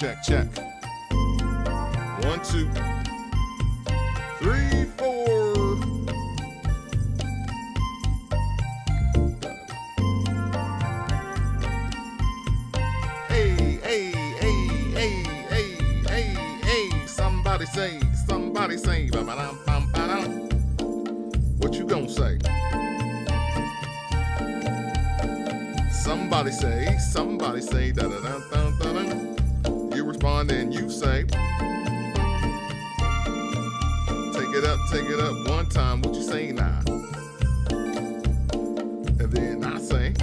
Check, check. 1, 2, 3, 4. Hey, hey, hey, hey, hey, hey, hey. Somebody say, ba-ba-dum, bum, ba-dum. What you gonna say? Somebody say, da-da-dum-dum-dum-dum. You respond and you say, take it up one time. What you say now? And then I say,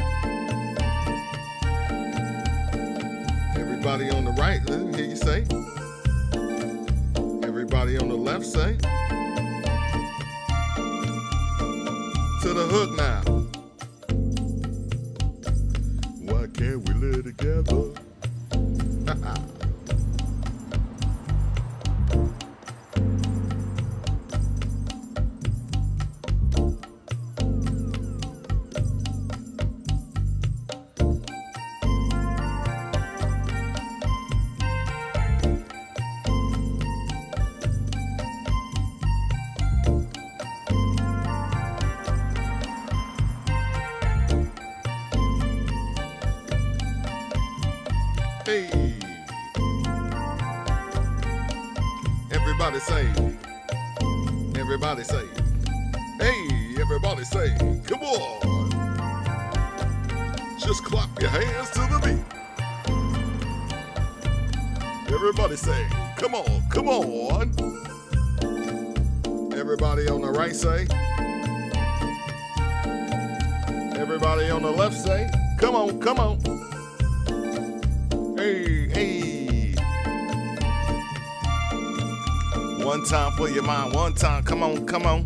everybody on the right, let me hear you say. Everybody on the left say. To the hook now. Why can't we live together? Hey, everybody say, hey, everybody say, come on, just clap your hands to the beat. Everybody say, come on, come on. Everybody on the right say, everybody on the left say, come on, come on. Hey, hey. One time for your mind, one time. Come on, come on.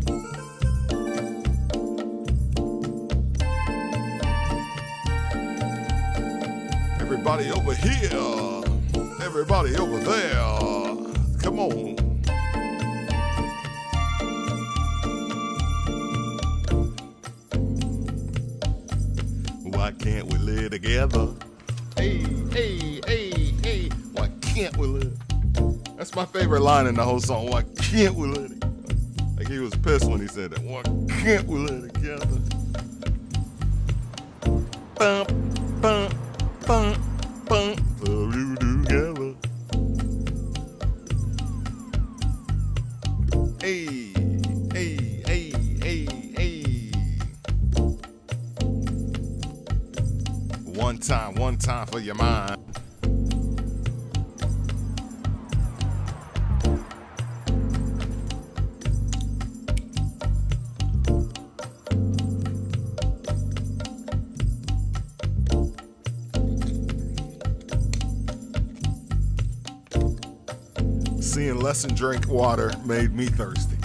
Everybody over here. Everybody over there. Come on. Why can't we live together? Hey, hey, hey, hey, why can't we live? That's my favorite line in the whole song. Why can't we live together? Like he was pissed when he said that. Why can't we live together? Bump, bump, bump, bump. So we together. Hey, hey, hey, hey, hey. One time for your mind. Seeing Lesson drink water made me thirsty.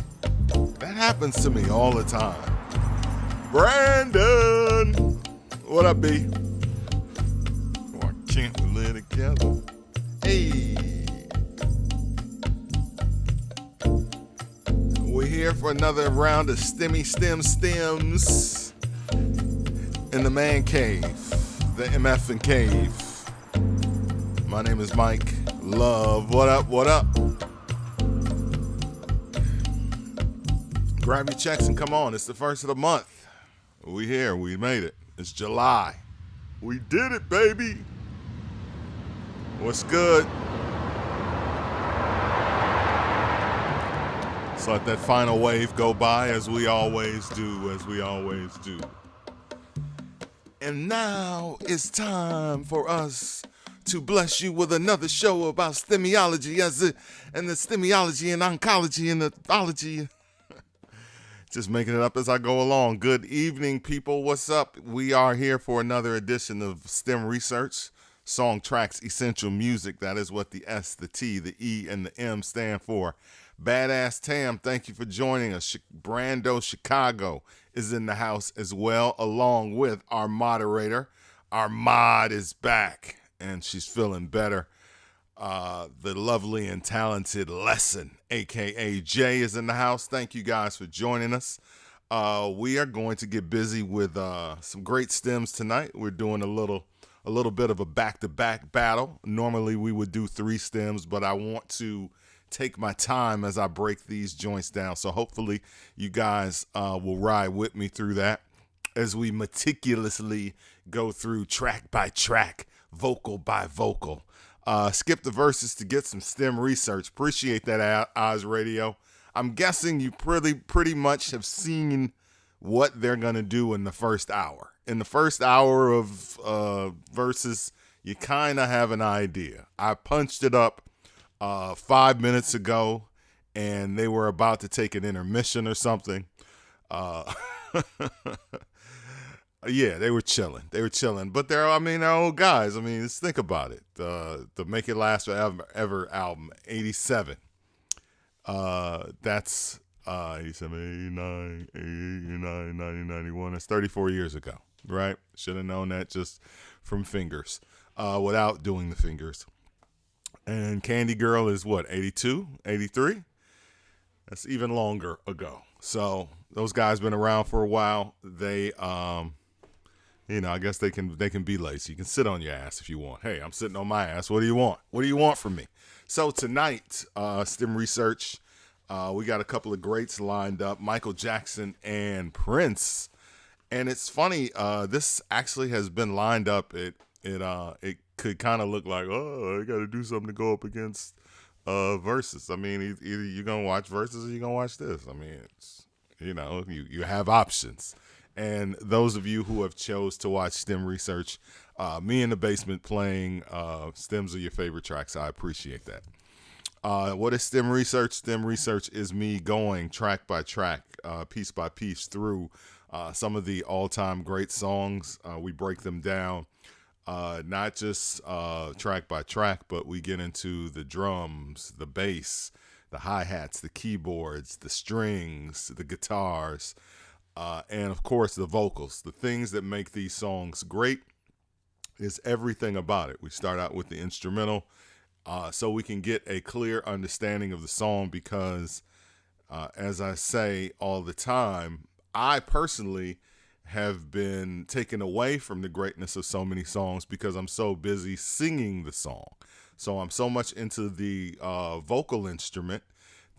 That happens to me all the time. Brandon, what up, B? Why can't we live together? Hey, we're here for another round of stems in the man cave, the MFN cave. My name is Mike Love. What up? What up? Grab your checks and come on. It's the first of the month. We here. We made it. It's July. We did it, baby. What's good? Let's let that final wave go by as we always do, And now it's time for us to bless you with another show about STEMiology and the STEMiology and oncology and the ology. Just making it up as I go along. Good evening, people. What's up? We are here for another edition of STEM Research, Song Tracks Essential Music. That is what the S, the T, the E, and the M stand for. Badass Tam, thank you for joining us. Brando Chicago is in the house as well, along with our moderator. Our mod is back, and she's feeling better. The lovely and talented Lesson, a.k.a. Jay, is in the house. Thank you guys for joining us. We are going to get busy with some great stems tonight. We're doing a little a little bit of a back-to-back battle. Normally we would do 3 stems, but I want to take my time as I break these joints down. So hopefully you guys will ride with me through that as we meticulously go through track by track, vocal by vocal. Skip the verses to get some STEM research. Appreciate that, Oz Radio. I'm guessing you pretty much have seen what they're going to do in the first hour. In the first hour of verses, you kind of have an idea. I punched it up 5 minutes ago, and they were about to take an intermission or something. Yeah, they were chilling. But they're old guys. Let's think about it. The Make It Last Forever album, 87. That's 87, 89, 89, 90, 91. That's 34 years ago, right? Should have known that just from fingers, without doing the fingers. And Candy Girl is what, 82, 83? That's even longer ago. So those guys been around for a while. They, I guess they can be lazy. You can sit on your ass if you want. Hey, I'm sitting on my ass. What do you want? What do you want from me? So tonight, STEM research, we got a couple of greats lined up, Michael Jackson and Prince. And it's funny, this actually has been lined up. It could kind of look like, I got to do something to go up against verses. Either you're going to watch verses or you're going to watch this. It's, you have options. And those of you who have chose to watch STEM research, me in the basement playing stems of your favorite tracks, I appreciate that. What is STEM research? STEM research is me going track by track, piece by piece through some of the all-time great songs. We break them down, not just track by track, but we get into the drums, the bass, the hi-hats, the keyboards, the strings, the guitars, and of course the vocals. The things that make these songs great is everything about it. We start out with the instrumental, so we can get a clear understanding of the song because, as I say all the time, I personally have been taken away from the greatness of so many songs because I'm so busy singing the song. So I'm so much into the vocal instrument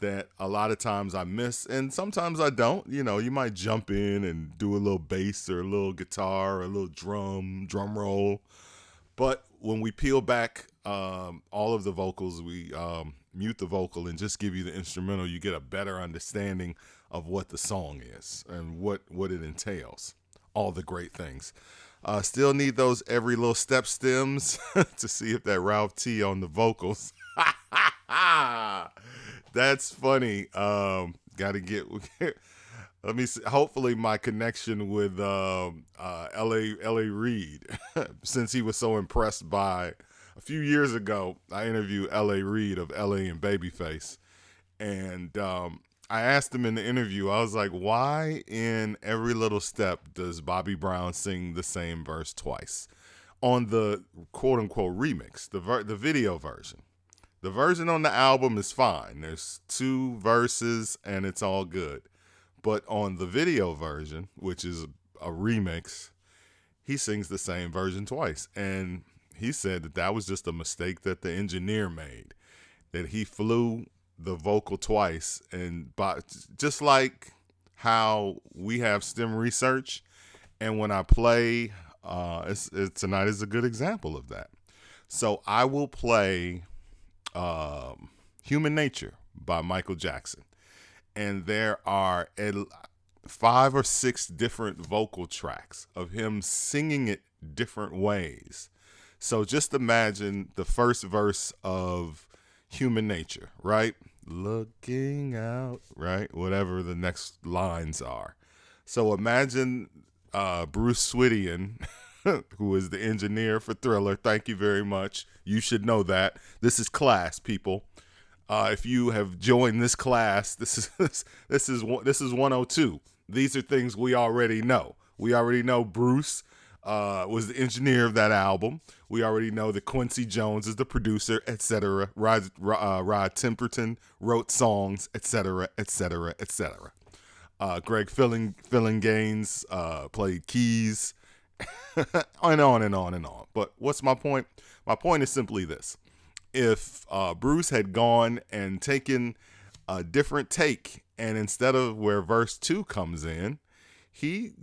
that a lot of times I miss, and sometimes I don't. You might jump in and do a little bass or a little guitar or a little drum roll. But when we peel back all of the vocals, we mute the vocal and just give you the instrumental, you get a better understanding of what the song is and what it entails. All the great things. Still need those every little step stems to see if that Ralph T on the vocals. That's funny. Gotta get. Let me see. Hopefully my connection with L.A. Reid, since he was so impressed by, a few years ago, I interviewed L.A. Reid of L.A. and Babyface. And I asked him in the interview, I was like, why in Every Little Step does Bobby Brown sing the same verse twice? On the quote-unquote remix, the video version. The version on the album is fine. There's 2 verses and it's all good. But on the video version, which is a remix, he sings the same version twice. And he said that was just a mistake that the engineer made, that he flew the vocal twice. And just like how we have STEM research, and when I play, tonight is a good example of that. So I will play Human Nature by Michael Jackson. And there are 5 or 6 different vocal tracks of him singing it different ways. So just imagine the first verse of Human Nature, right? Looking out, right? Whatever the next lines are. So imagine Bruce Swiddian, who is the engineer for Thriller. Thank you very much. You should know that. This is class, people. If you have joined this class, this is 102. These are things we already know. We already know Bruce was the engineer of that album. We already know that Quincy Jones is the producer, etc. Rod Temperton wrote songs, etc., etc., etc. Greg Fillinganes played keys and on and on and on. But what's my point? My point is simply this. If Bruce had gone and taken a different take, and instead of where verse 2 comes in, he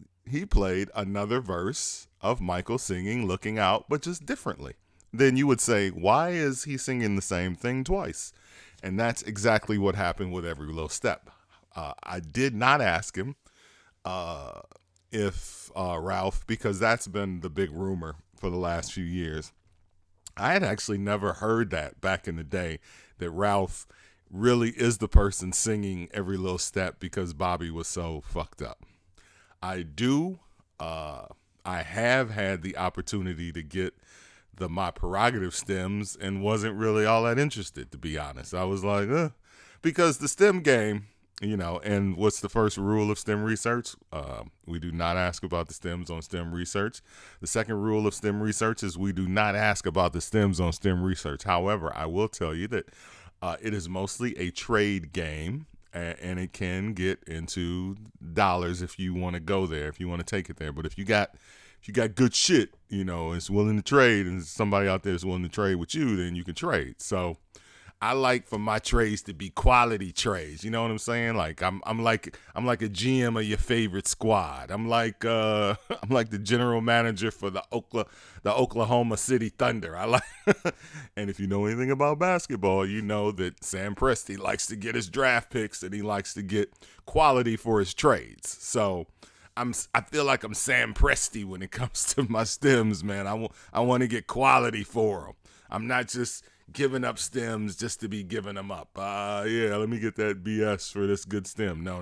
played another verse of Michael singing Looking Out, but just differently, then you would say, why is he singing the same thing twice? And that's exactly what happened with Every Little Step. I did not ask him if Ralph, because that's been the big rumor for the last few years. I had actually never heard that back in the day, that Ralph really is the person singing Every Little Step because Bobby was so fucked up. I have had the opportunity to get the My Prerogative stems and wasn't really all that interested, to be honest. I was like, because the STEM game, and what's the first rule of STEM research? We do not ask about the stems on STEM research. The second rule of STEM research is we do not ask about the stems on STEM research. However, I will tell you that it is mostly a trade game, and it can get into dollars if you want to go there, if you want to take it there. But if you got good shit, it's willing to trade, and somebody out there is willing to trade with you, then you can trade. So I like for my trades to be quality trades. You know what I'm saying? Like I'm like a GM of your favorite squad. I'm like the general manager for the Oklahoma City Thunder. I like, and if you know anything about basketball, you know that Sam Presti likes to get his draft picks and he likes to get quality for his trades. So I feel like I'm Sam Presti when it comes to my stems, man. I want to get quality for them. I'm not just giving up stems just to be giving them up. Let me get that BS for this good stem. No.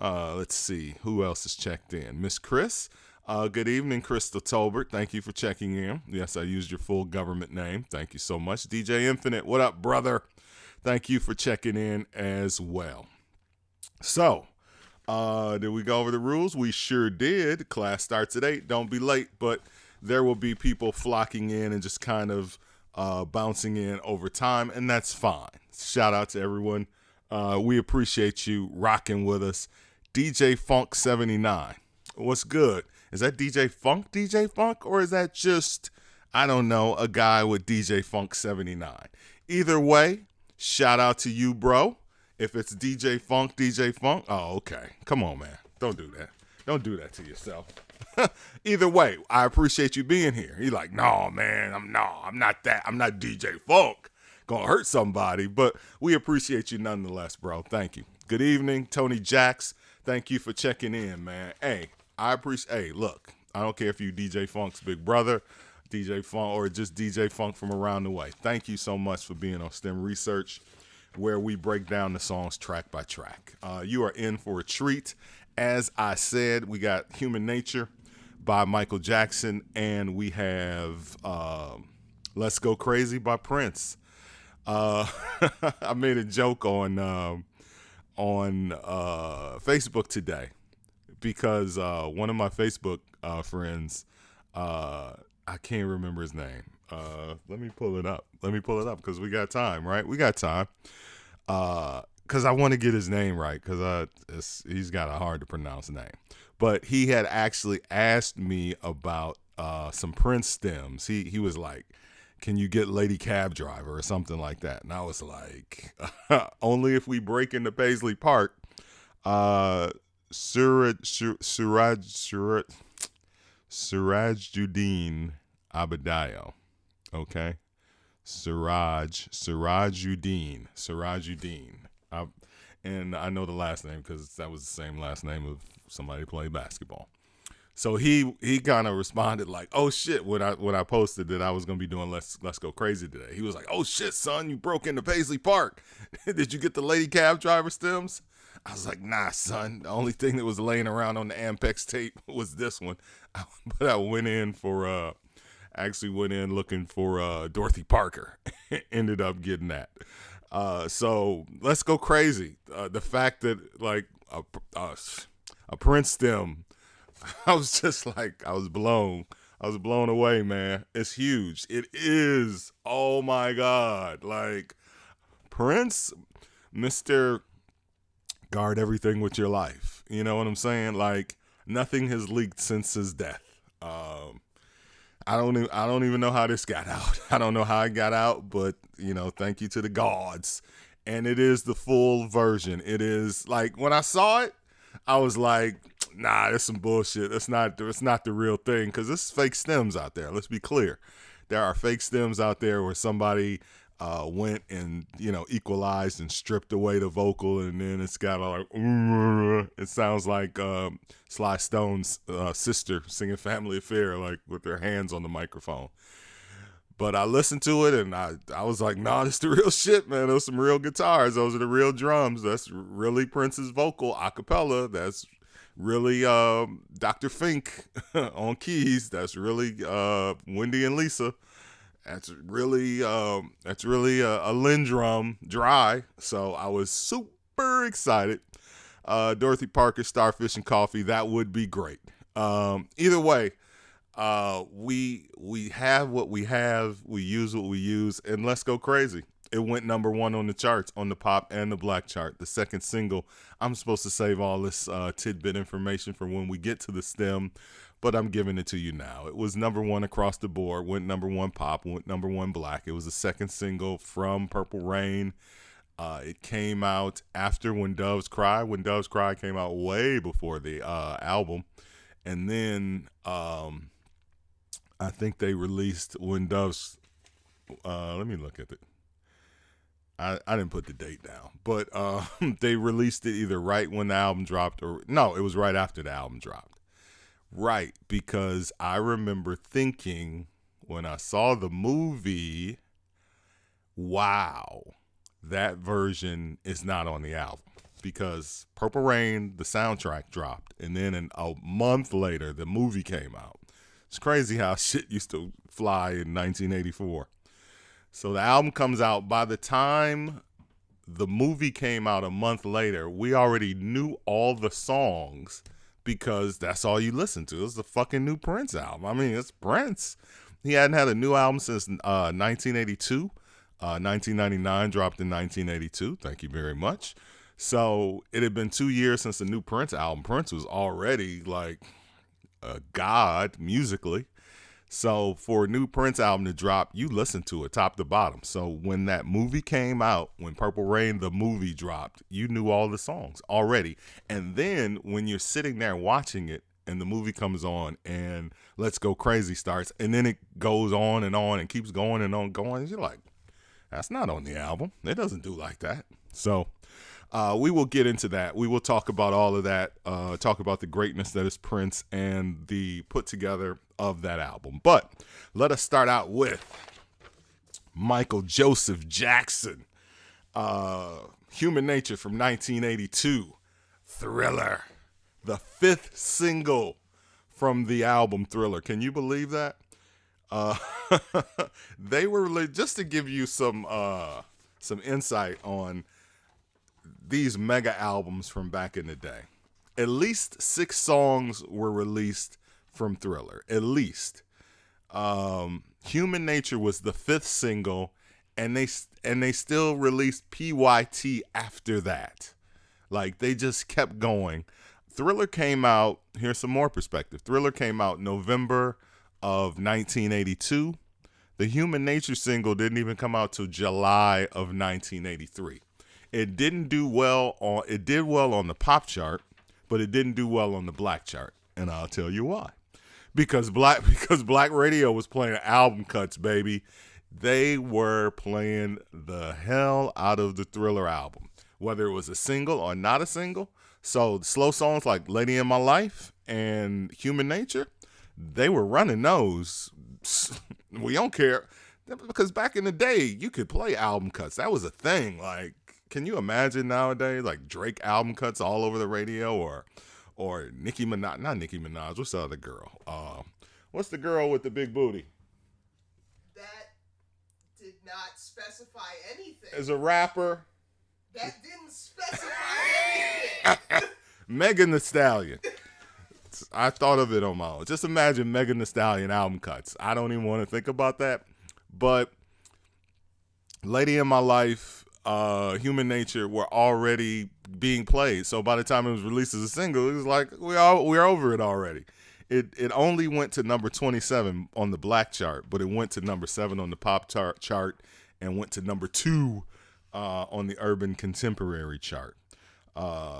Let's see. Who else is checked in? Miss Chris. Good evening, Crystal Tolbert. Thank you for checking in. Yes, I used your full government name. Thank you so much. DJ Infinite, what up, brother? Thank you for checking in as well. So, did we go over the rules? We sure did. Class starts at 8. Don't be late, but there will be people flocking in and just kind of bouncing in over time, and that's fine. Shout out to everyone. We appreciate you rocking with us. DJ Funk 79. What's good? Is that DJ Funk, or is that just, I don't know, a guy with DJ Funk 79? Either way, shout out to you, bro. If it's DJ Funk, oh, okay. Come on, man. Don't do that. Don't do that to yourself. Either way, I appreciate you being here. He's like, no, man, I'm not that. I'm not DJ Funk. Gonna hurt somebody, but we appreciate you nonetheless, bro. Thank you. Good evening, Tony Jacks. Thank you for checking in, man. Hey, look, I don't care if you DJ Funk's big brother, DJ Funk, or just DJ Funk from around the way. Thank you so much for being on STEM Research, where we break down the songs track by track. You are in for a treat. As I said, we got Human Nature by Michael Jackson, and we have Let's Go Crazy by Prince. I made a joke on Facebook today because one of my Facebook friends, I can't remember his name. Let me pull it up because we got time, right? We got time. Because I want to get his name right, because he's got a hard to pronounce name. But he had actually asked me about some Prince stems. He was like, can you get Lady Cab Driver or something like that? And I was like, only if we break into Paisley Park. Sirajuddin Abadayo. Okay? Sirajuddin. And I know the last name because that was the same last name of somebody who played basketball. So he kind of responded like, "Oh shit!" When I posted that I was gonna be doing Let's Go Crazy today, he was like, "Oh shit, son, you broke into Paisley Park. Did you get the Lady Cab Driver stems?" I was like, "Nah, son. The only thing that was laying around on the Ampex tape was this one." But I went in looking for Dorothy Parker. Ended up getting that. So Let's Go Crazy. The fact that like a Prince stem. I was just like, I was blown away, man. It's huge. It is. Oh my God. Like Prince, Mr. Guard everything with your life. You know what I'm saying? Like Nothing has leaked since his death. I don't even know how this got out. I don't know how it got out, but thank you to the gods. And it is the full version. It is like when I saw it, I was like, nah, that's some bullshit. It's not the real thing, because there's fake stems out there. Let's be clear. There are fake stems out there where somebody went and equalized and stripped away the vocal, and then it's got like it sounds like Sly Stone's sister singing Family Affair, like with their hands on the microphone. But I listened to it and I was like, nah, this is the real shit, man. Those some real guitars. Those are the real drums. That's really Prince's vocal a cappella. That's really Dr. Fink on keys. That's really Wendy and Lisa. That's really a Lindrum dry. So I was super excited. Dorothy Parker, Starfish and Coffee. That would be great. Either way, we have what we have. We use what we use, and let's go crazy. It went number 1 on the charts, on the pop and the black chart. The second single. I'm supposed to save all this tidbit information for when we get to the stem, but I'm giving it to you now. It was number 1 across the board, went number 1 pop, went number 1 black. It was the second single from Purple Rain. It came out after When Doves Cry. When Doves Cry came out way before the album. And then I think they released When Doves. Let me look at it. I didn't put the date down, but they released it either right when the album dropped, or no, it was right after the album dropped. Right, because I remember thinking when I saw the movie, wow, that version is not on the album, because Purple Rain, the soundtrack dropped, and then a month later, the movie came out. It's crazy how shit used to fly in 1984. So the album comes out. By the time the movie came out a month later, we already knew all the songs, because that's all you listen to. It's the fucking new Prince album. I mean, it's Prince. He hadn't had a new album since 1982. 1999 dropped in 1982. Thank you very much. So it had been 2 years since the new Prince album. Prince was already like a god musically. So for a new Prince album to drop, you listen to it top to bottom. So when that movie came out, when Purple Rain, the movie dropped, you knew all the songs already. And then when you're sitting there watching it and the movie comes on and Let's Go Crazy starts, and then it goes on and keeps going and on going, you're like, that's not on the album. It doesn't do like that. So we will get into that. We will talk about all of that, talk about the greatness that is Prince and the put together of that album. But let us start out with Michael Joseph Jackson, Human Nature from 1982, Thriller, the 5th single from the album Thriller. Can you believe that? They were, just to give you some insight on these mega albums from back in the day, at least 6 songs were released from Thriller. At least Human Nature was the 5th single, and they still released PYT after that. Like, they just kept going. Thriller came out, here's some more perspective. Thriller came out November of 1982. The Human Nature single didn't even come out till July of 1983. It didn't do well it did well on the pop chart, but it didn't do well on the black chart. And I'll tell you why. Because black radio was playing album cuts, baby. They were playing the hell out of the Thriller album, whether it was a single or not a single. So slow songs like Lady in My Life and Human Nature, they were running those. We don't care. Because back in the day, you could play album cuts. That was a thing. Like, can you imagine nowadays, like Drake album cuts all over the radio, or Nicki Minaj? Not Nicki Minaj. What's the other girl? What's the girl with the big booty? That did not specify anything. As a rapper. That didn't specify anything. Megan Thee Stallion. I thought of it on my own. Just imagine Megan Thee Stallion album cuts. I don't even want to think about that. But Lady in My Life, Human Nature were already being played. So by the time it was released as a single, it was like we're over it already. It only went to number 27 on the black chart, but it went to number 7 on the pop chart and went to number 2 on the urban contemporary chart.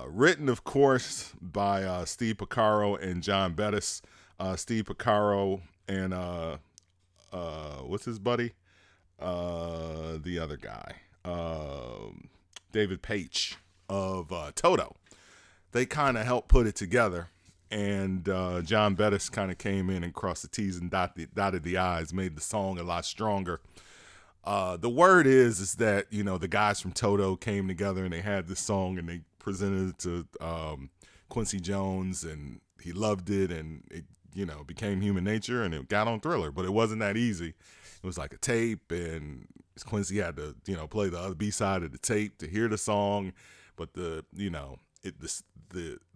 Written, of course, by Steve Porcaro and John Bettis. Steve Porcaro and what's his buddy? The other guy, David Paich of Toto. They kind of helped put it together, and John Bettis kind of came in and crossed the T's and dotted the I's, made the song a lot stronger. The word is that, you know, the guys from Toto came together and they had this song and they presented it to Quincy Jones, and he loved it, and it, you know, became Human Nature, and it got on Thriller. But it wasn't that easy. It was like a tape, and Quincy had to, you know, play the other B-side of the tape to hear the song. But the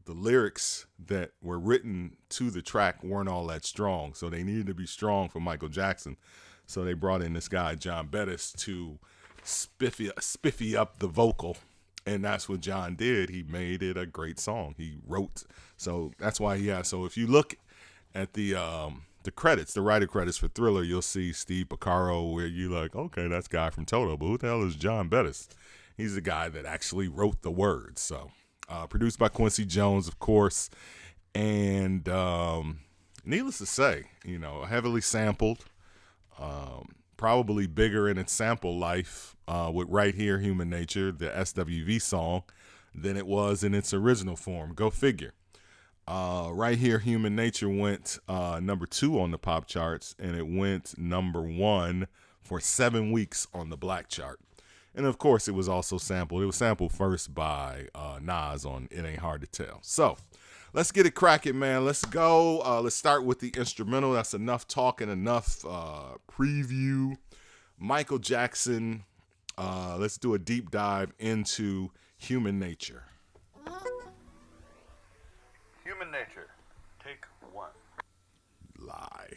lyrics that were written to the track weren't all that strong, so they needed to be strong for Michael Jackson. So they brought in this guy, John Bettis, to spiffy up the vocal. And that's what John did. He made it a great song. He wrote. So that's why he has. So if you look at the credits, the writer credits for Thriller, you'll see Steve Porcaro, where you're like, okay, that's guy from Toto, but who the hell is John Bettis? He's the guy that actually wrote the words. So produced by Quincy Jones, of course. And needless to say, you know, heavily sampled. Probably bigger in its sample life with Right Here, Human Nature, the SWV song, than it was in its original form. Go figure. Right Here, Human Nature went number 2 on the pop charts, and it went number 1 for 7 weeks on the black chart. And of course, it was also sampled. It was sampled first by Nas on It Ain't Hard to Tell. So let's get it cracking, man. Let's go. Let's start with the instrumental. That's enough talking, enough preview. Michael Jackson. Let's do a deep dive into Human Nature. Human Nature, take 1. Lie.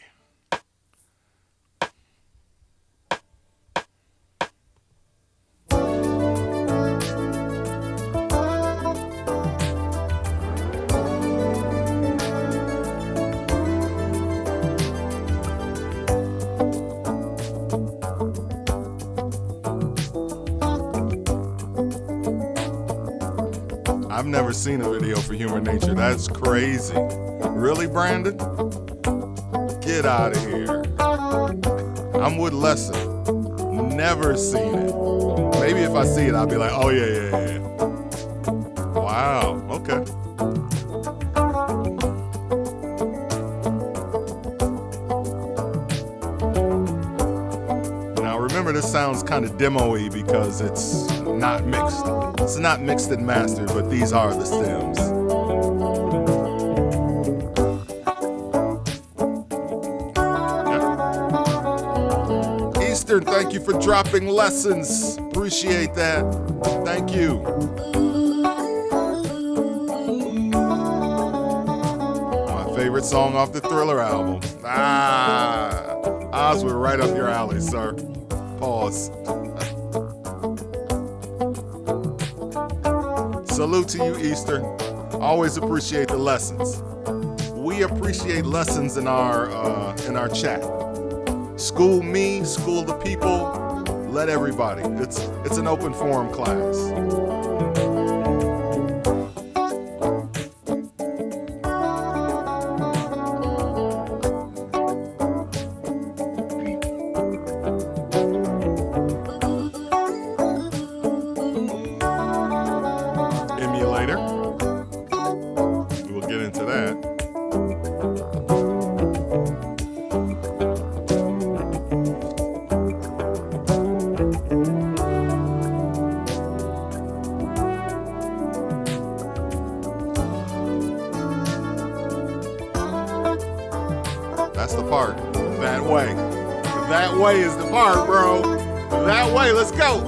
I've never seen a video for Human Nature. That's crazy. Really, Brandon? Get out of here. I'm with Lesson. Never seen it. Maybe if I see it, I'll be like, oh, yeah. Wow, okay. Now, remember, this sounds kind of demo-y because it's not mixed. It's not mixed and mastered, but these are the stems. Eastern, thank you for dropping lessons. Appreciate that. Thank you. My favorite song off the Thriller album. Oz, we're right up your alley, sir. Pause. Salute to you, Eastern. Always appreciate the lessons. We appreciate lessons in our chat. School me, school the people, let everybody. It's an open forum class. That's the part. That way. That way is the part, bro. That way. Let's go.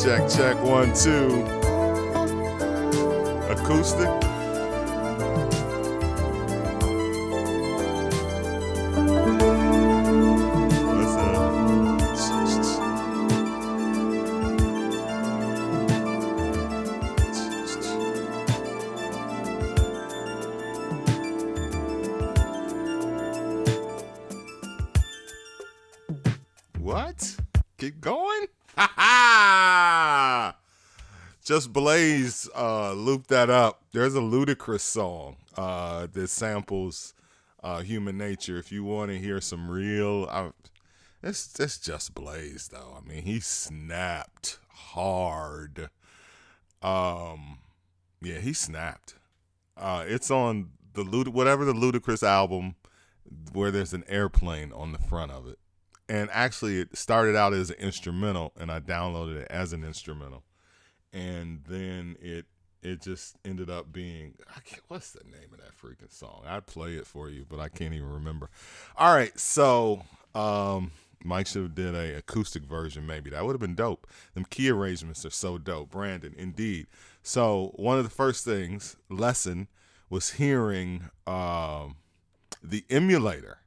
Check, check, 1, 2. Acoustic. What? Keep going? Ha ha! Just Blaze looped that up. There's a Ludacris song that samples Human Nature. If you want to hear some real, it's Just Blaze though. I mean, he snapped hard. Yeah, he snapped. It's on the whatever the Ludacris album where there's an airplane on the front of it. And actually, it started out as an instrumental, and I downloaded it as an instrumental. And then it just ended up being, what's the name of that freaking song? I'd play it for you, but I can't even remember. All right, so Mike should have did a acoustic version maybe. That would have been dope. Them key arrangements are so dope. Brandon, indeed. So one of the first things, Lesson, was hearing the emulator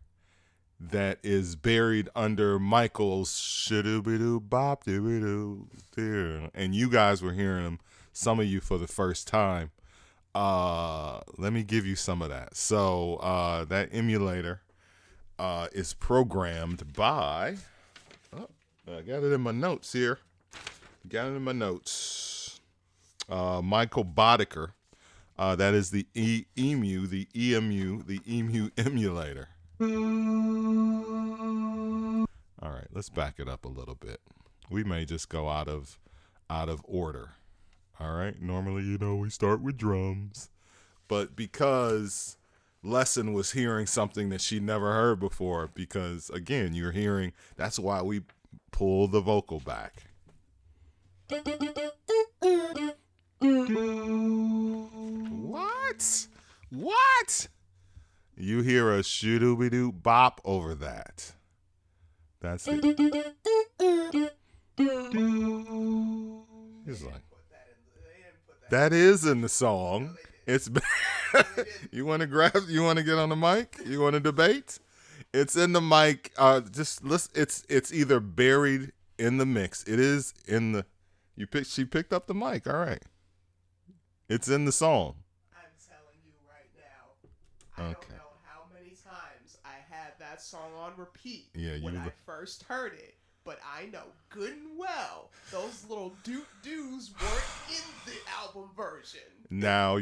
that is buried under Michael's shoo-doo-be-doo bop doo-be-doo, and you guys were hearing them, some of you for the first time. Let me give you some of that. So that emulator is programmed by, I got it in my notes here. Michael Boddicker. That is the EMU emulator. All right, let's back it up a little bit. We may just go out of order. All right, normally, we start with drums, but because Lesson was hearing something that she never heard before, because again, you're hearing, that's why we pull the vocal back. What? You hear a shoo-doo-be-doo bop over that. That's it. He's like, that is in the song. It's you want to get on the mic? You want to debate? It's in the mic. Just listen. It's either buried in the mix. It is in the. She picked up the mic. All right. It's in the song. I'm telling you right now. I Okay. don't know how many times I had that song on repeat when I first heard it, but I know good and well those little doos weren't in the album version. Now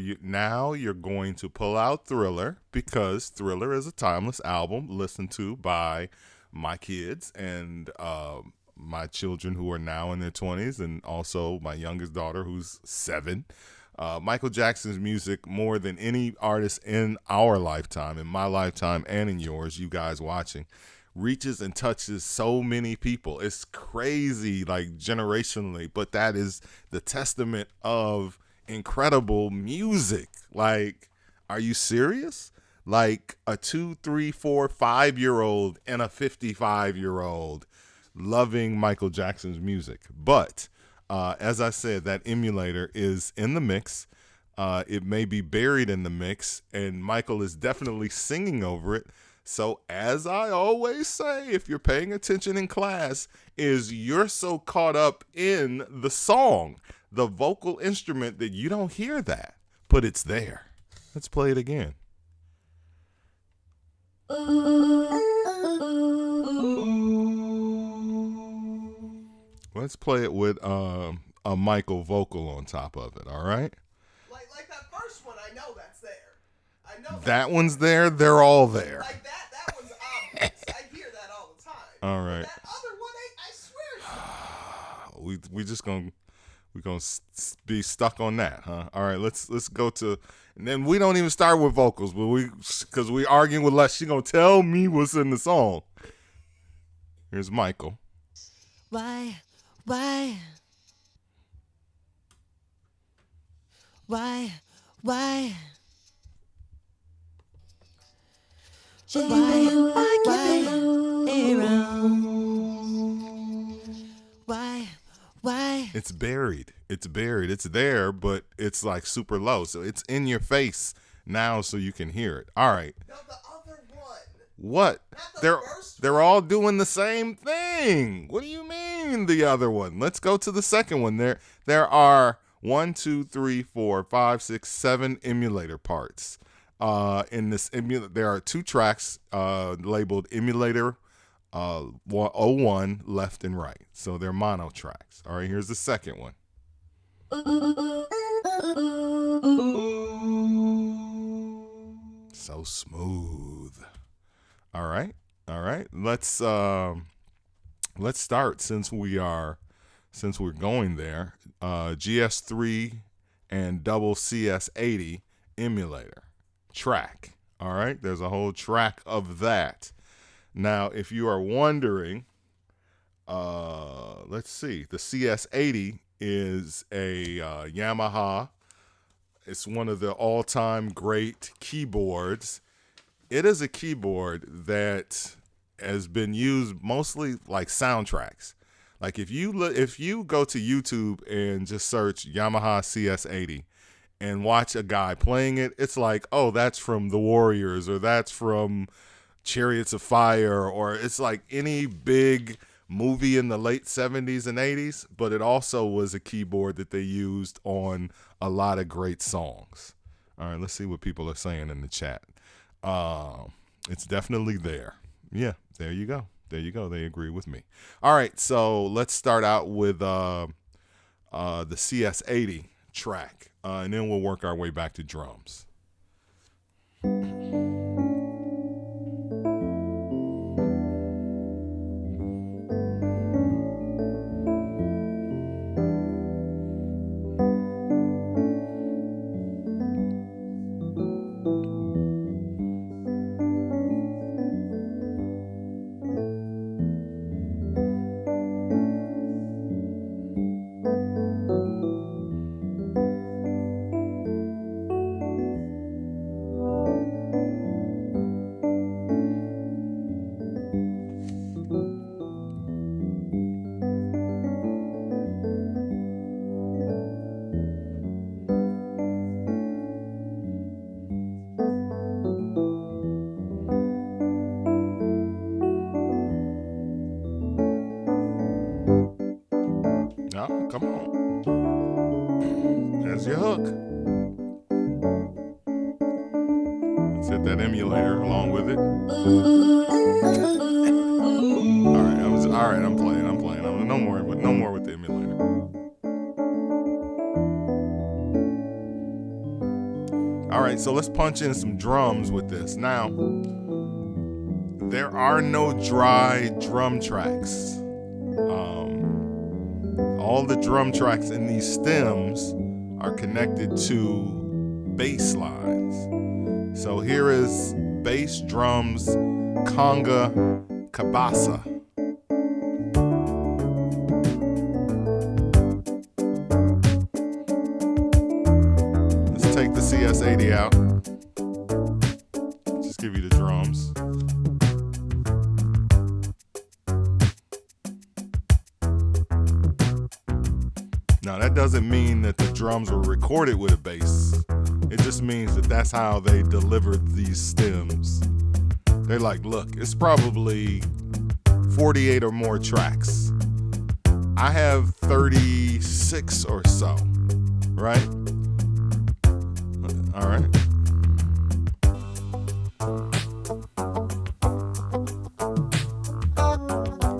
you're going to pull out Thriller, because Thriller is a timeless album listened to by my kids and my children who are now in their 20s, and also my youngest daughter who's 7. Michael Jackson's music, more than any artist in our lifetime, in my lifetime and in yours, you guys watching, reaches and touches so many people. It's crazy, like generationally, but that is the testament of incredible music. Like, are you serious? Like a 2, 3, 4, 5-year-old and a 55-year-old loving Michael Jackson's music. But as I said, that emulator is in the mix. It may be buried in the mix, and Michael is definitely singing over it. So as I always say, if you're paying attention in class, you're so caught up in the song, the vocal instrument, that you don't hear that, but it's there. Let's play it again. Let's play it with a Michael vocal on top of it, all right? Like that first one, I know that's there. I know that one's there. They're all there. Like that one's obvious. I hear that all the time. All right. But that other one, I swear. We're gonna be stuck on that, huh? All right, let's go to, and then we don't even start with vocals, but because we arguing with Les, she gonna tell me what's in the song. Here's Michael. Why? Just why around? Why? It's buried. It's buried. It's there, but it's like super low. So it's in your face now so you can hear it. All right. No, the other one. What? Not the They're first they're all doing the same thing. What do you mean the other one? Let's go to the second one. There are 1, 2, 3, 4, 5, 6, 7 emulator parts. In this there are 2 tracks labeled emulator 01 left and right. So they're mono tracks. All right, here's the second one. So smooth. All right. Let's start since we're going there. GS3 and double CS80 emulator track. All right. There's a whole track of that. Now, if you are wondering, let's see. The CS80 is a Yamaha. It's one of the all-time great keyboards. It is a keyboard that has been used mostly like soundtracks. Like if you go to YouTube and just search Yamaha CS80 and watch a guy playing it, it's like, oh, that's from The Warriors, or that's from Chariots of Fire, or it's like any big movie in the late 70s and 80s, but it also was a keyboard that they used on a lot of great songs. All right, let's see what people are saying in the chat. It's definitely there. Yeah, there you go. They agree with me. All right, so let's start out with the CS80 track, and then we'll work our way back to drums. No, come on. There's your hook. Let's hit that emulator along with it. All right, I'm playing. No more with the emulator. All right, so let's punch in some drums with this. Now, there are no dry drum tracks. All the drum tracks in these stems are connected to bass lines. So here is bass, drums, conga, cabasa. Let's take the CS80 out. Just give you the drums. Now, that doesn't mean that the drums were recorded with a bass. It just means that that's how they delivered these stems. They're like, look, it's probably 48 or more tracks. I have 36 or so, right? All right.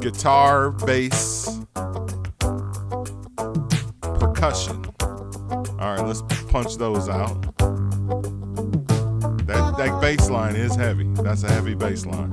Guitar, bass, percussion. All right, let's punch those out. That bass line is heavy. That's a heavy bass line.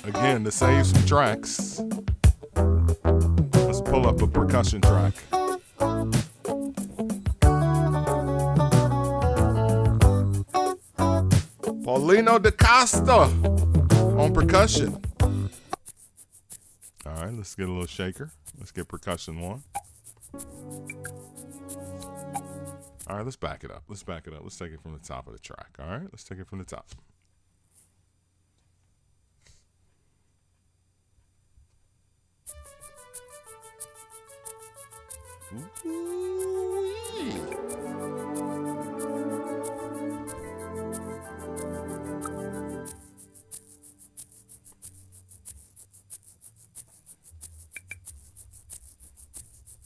Again, to save some tracks, let's pull up a percussion track. Paulino da Costa on percussion. All right, let's get a little shaker. Let's get percussion one. All right, let's back it up. Let's back it up. Let's take it from the top of the track. All right, let's take it from the top. Ooh-wee.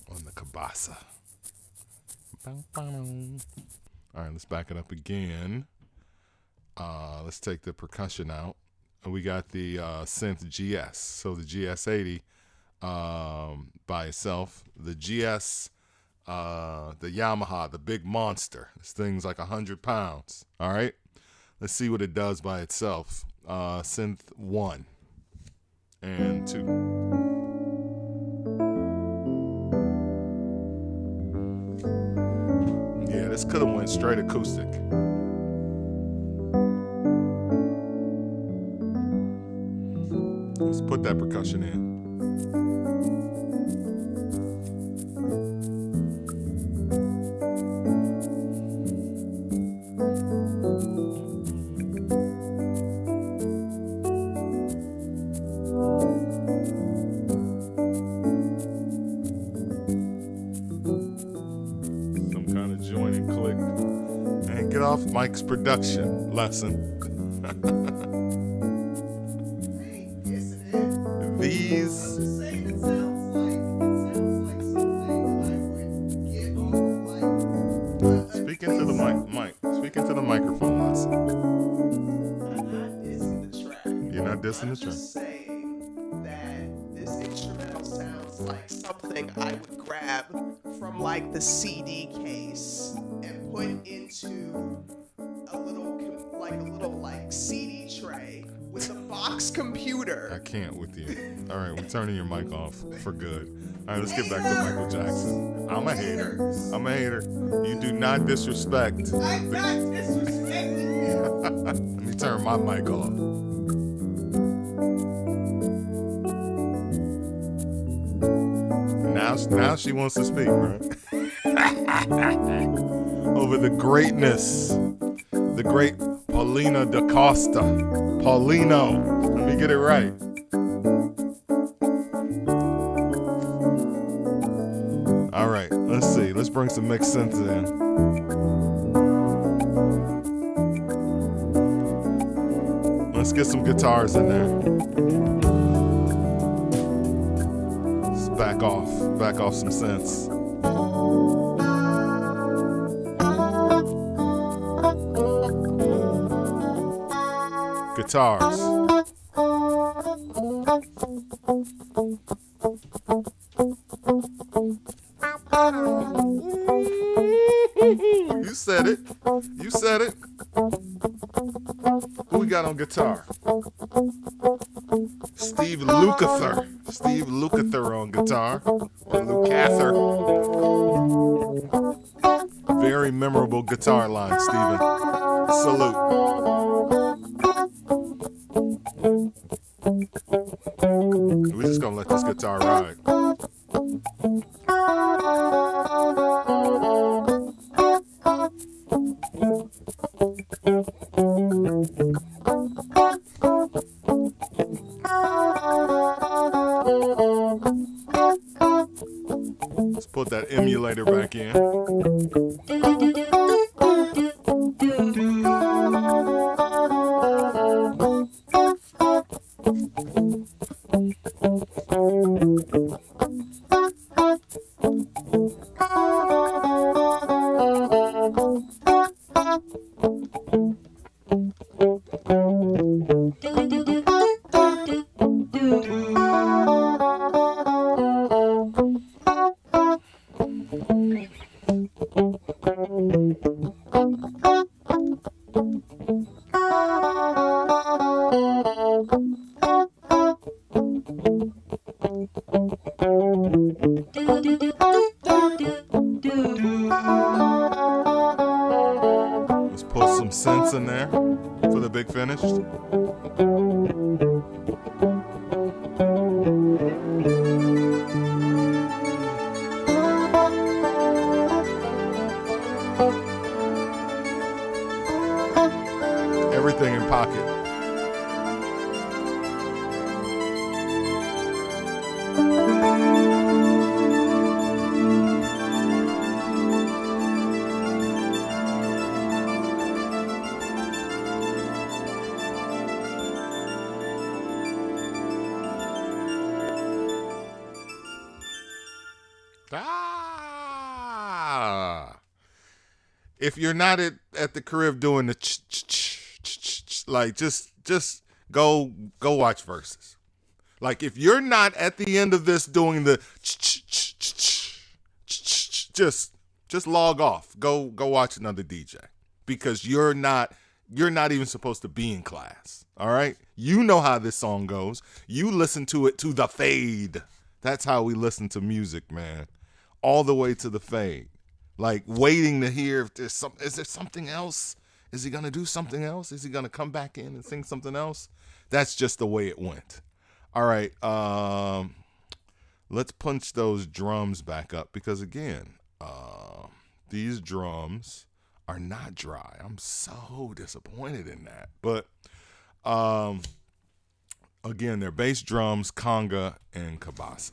On the kabasa. All right, let's back it up again. Let's take the percussion out. We got the synth GS. So the GS80 by itself. The GS, the Yamaha, the big monster. This thing's like 100 pounds. All right, let's see what it does by itself. Synth 1 and 2. Yeah, this could have went straight acoustic. Let's put that percussion in. Some kind of joint and click. And get off Mike's production lesson. These. It sounds like something I would get off like. Speaking to the mic. Speaking to the microphone, lesson. I'm not dissing the track. You're not dissing the I'm track. just saying that this instrumental sounds like something I would grab from like the CD case and put into a little CD tray with a box computer. I can't with you. All right, we're turning your mic off for good. All right, let's get back to Michael Jackson. I'm a hater. You do not disrespect. I'm not disrespecting him. Let me turn my mic off. Now she wants to speak, bro. Over the greatness, the great Paulino da Costa. Paulino. Let me get it right. All right, let's see. Let's bring some mixed synths in. Let's get some guitars in there. Let's back off some synths. Guitars. You said it. You said it. Who we got on guitar? Steve Lukather. Steve Lukather on guitar. Or Lukather. Very memorable guitar line, Steven. Salute. We're just gonna let this guitar ride. Let's put that emulator back in. Let's put some synths in there for the big fella. finished. Everything in pocket. Ah. If you're not at the crib doing the like just go watch Versus. Like if you're not at the end of this doing the just log off. Go watch another DJ because you're not even supposed to be in class. All right? You know how this song goes. You listen to it to the fade. That's how we listen to music, man. All the way to the fade. Like waiting to hear if there's is there something else? Is he going to do something else? Is he going to come back in and sing something else? That's just the way it went. All right. Let's punch those drums back up because again, these drums are not dry. I'm so disappointed in that. But again, they're bass drums, conga, and kabasa.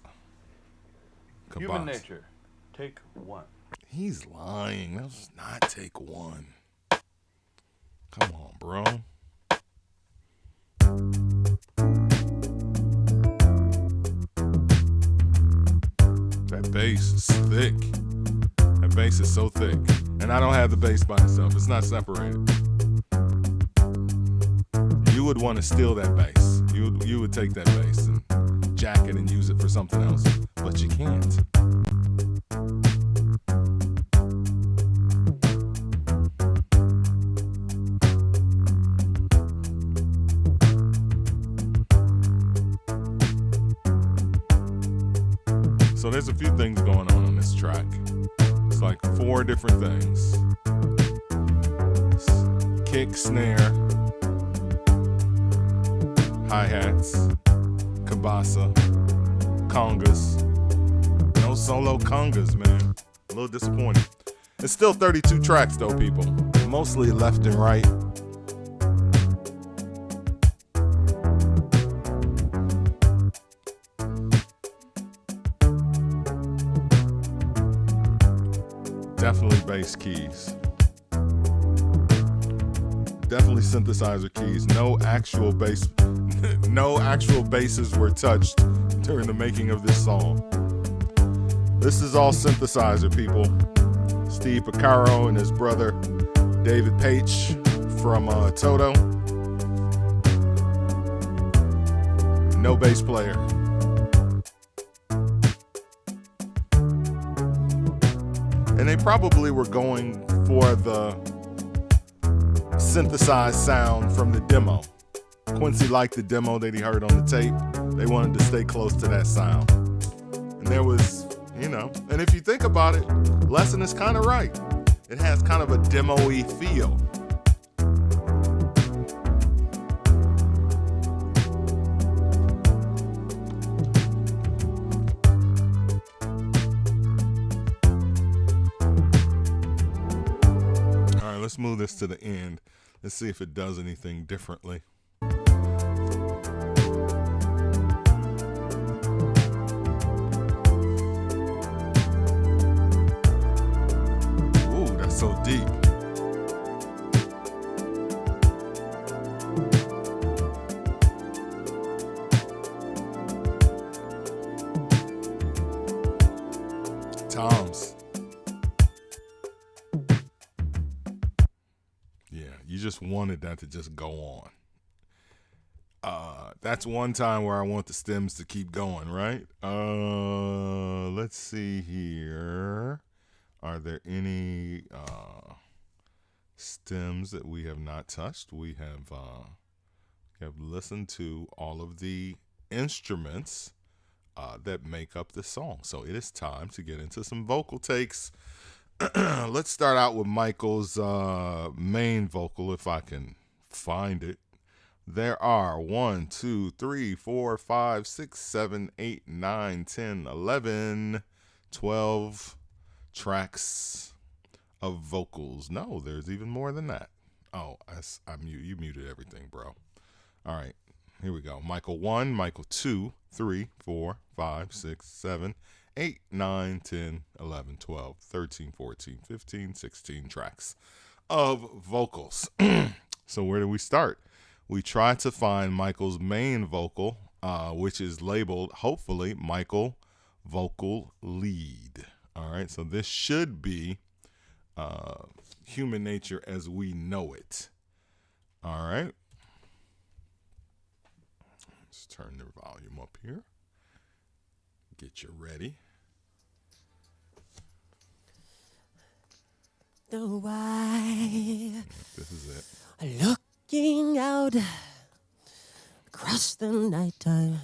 Human nature. Take one. He's lying. That was not take one. Come on, bro. That bass is thick. That bass is so thick. And I don't have the bass by itself. It's not separated. You would want to steal that bass. You would take that bass and jack it and use it for something else. But you can't. So there's a few things going on this track. It's like 4 different things. Kick, snare, hi-hats, kabasa, congas. No solo congas, man. A little disappointed. It's still 32 tracks though, people. Mostly left and right. Definitely bass keys. Definitely synthesizer keys. No actual basses were touched during the making of this song. This is all synthesizer, people. Steve Porcaro and his brother David Paich from Toto. No bass player. And they probably were going for the synthesized sound from the demo. Quincy liked the demo that he heard on the tape. They wanted to stay close to that sound. And there was, and if you think about it, Lesson is kind of right. It has kind of a demo-y feel. Let's move this to the end. Let's see if it does anything differently. Ooh, that's so deep. Toms. You just wanted that to just go on. That's one time where I want the stems to keep going, right? Let's see here. Are there any stems that we have not touched? We have listened to all of the instruments that make up the song. So it is time to get into some vocal takes. Let's start out with Michael's main vocal, if I can find it. there are 1, 2, 3, 4, 5, 6, 7, 8, 9, 10, 11, 12 tracks of vocals. No, there's even more than that. Oh, you muted everything, bro. All right, here we go. Michael 1, Michael 2, 3, 4, 5, 6, 7, 8, 9, 10, 11, 12, 13, 14, 15, 16 tracks of vocals. So where do we start? We try to find Michael's main vocal, which is labeled, hopefully, Michael Vocal Lead. All right, so this should be Human Nature as we know it. All right. Let's turn the volume up here. Get you ready. Why? This is it. Looking out across the nighttime,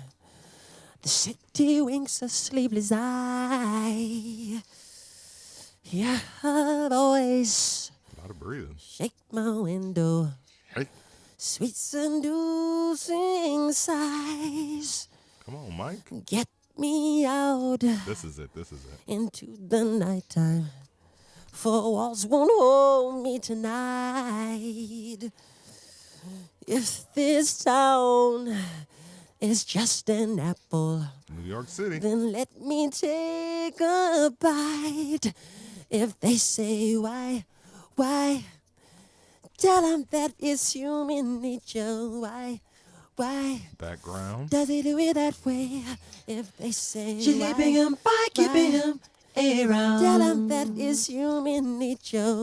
the city winks a sleepless eye. Hear her voice, A lot of breathing. shake my window, Hey, sweet seducing sighs. come on, Mike. Get me out This is it. This is it. into the nighttime. Four walls won't hold me tonight. If this town is just an apple, New York City. then let me take a bite. If they say why, tell them that it's human nature. Why Background. does he do it that way? If they say She's why, keeping him by keeping him around. tell them that it's human nature.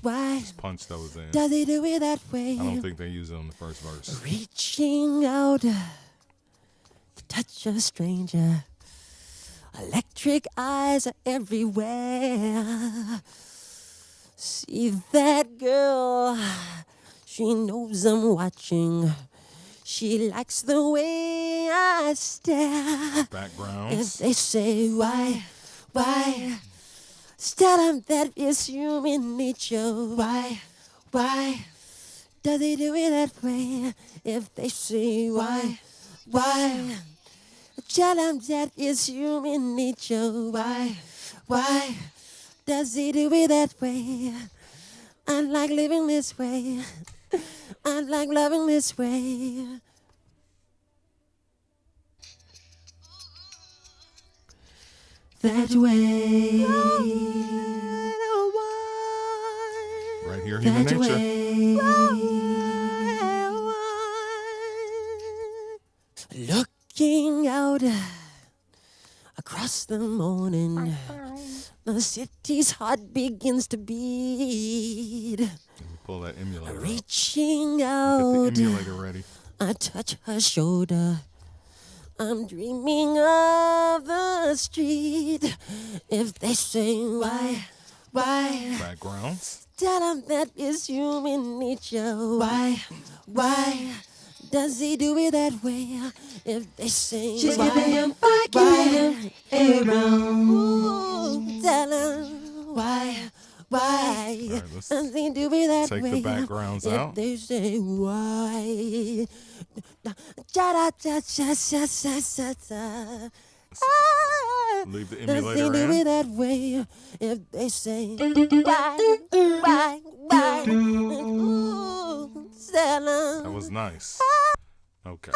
Why Punch those in. does he do it that way? I don't think they use it on the first verse. Reaching out to touch a stranger. Electric eyes are everywhere. See that girl, she knows I'm watching. She likes the way I stare. If Backgrounds. they say why, tell them that it's human nature. Why does he do it that way? If they say why, tell them that it's human nature. Why does he do it that way? I like living this way. I like loving this way. That way. Right here, Human That Nature. way. Looking out across the morning, the city's heart begins to beat. Let me pull that emulator up. Reaching Get out, the emulator ready. I touch her shoulder. I'm dreaming of the street. If they say why, Backgrounds. tell them that it's human nature. Why does he do it that way? If they say She's why, keeping him by keeping him around. ooh, tell them why right, let's does he do it that take way? the backgrounds if out. they say why, Leave the does he emulator do it in. that way? If they say why, ooh, tell them. That was nice. Okay,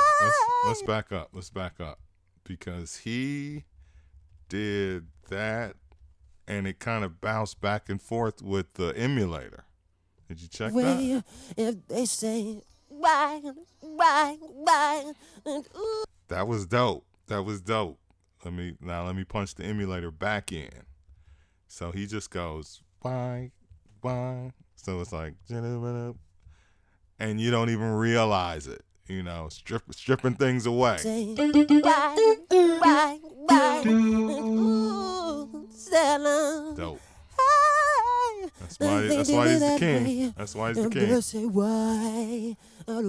let's back up. Let's back up because he did that, and it kind of bounced back and forth with the emulator. Did you check that? Way, if they say why, and ooh. That was dope. That was dope. Let me punch the emulator back in. So he just goes why. So it's like, and you don't even realize it. You know, stripping things away. Say why, and ooh, tell 'em. Dope. Why That's why they he's do the that king. way? That's why he's the And king. girls say why, da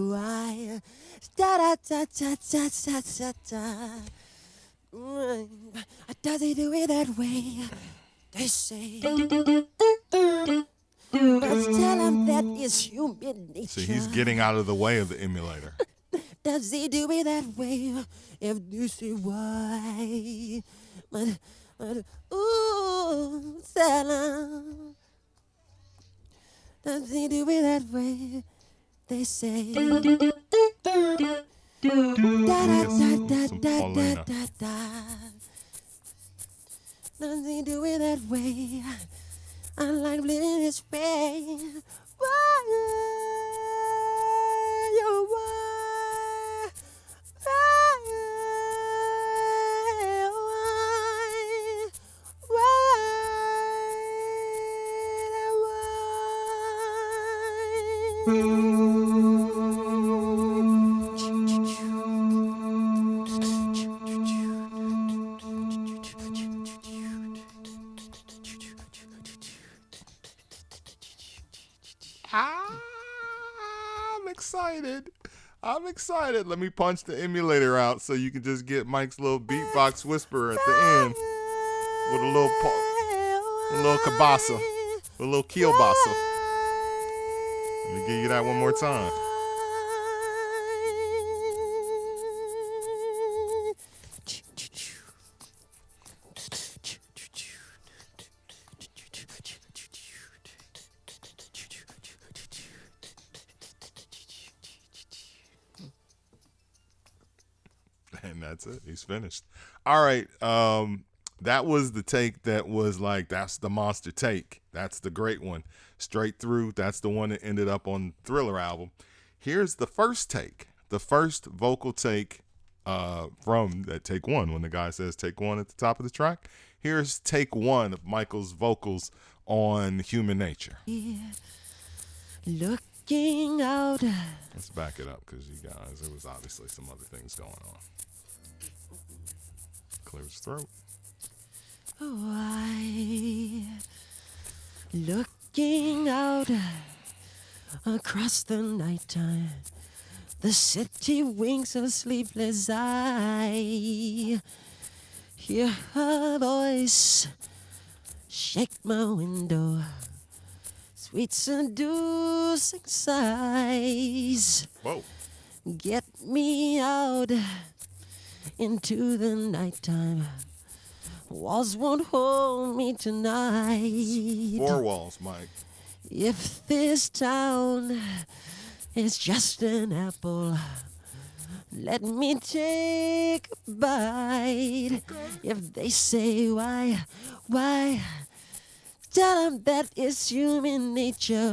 da da da da da da da. Does he do it that way? They say. But Tell him that it's human nature. See, he's getting out of the way of the emulator. Does he do it that way? If this is why, ooh, tell him. Does he do it that way? They say. Da da da da da da da. Does he do it that way? I like living this way. Why? I'm excited. Let me punch the emulator out so you can just get Mike's little beatbox whisper at the end with a little kielbasa, a little kielbasa. Let me give you that one more time. And that's it. He's finished. All right. That was the take that was like, that's the monster take. That's the great one. Straight through. That's the one that ended up on the Thriller album. Here's the first take. The first vocal take from that take one, when the guy says take one at the top of the track. Here's take one of Michael's vocals on Human Nature. Looking out. Let's back it up because you guys, there was obviously some other things going on. Clear his throat. Why? Looking out across the nighttime, the city winks a sleepless eye. Hear her voice shake my window, sweet seducing sighs. Whoa. Get me out into the nighttime. Walls won't hold me tonight. 4 walls, Mike. If this town is just an apple, let me take a bite. If they say why, tell them that it's human nature.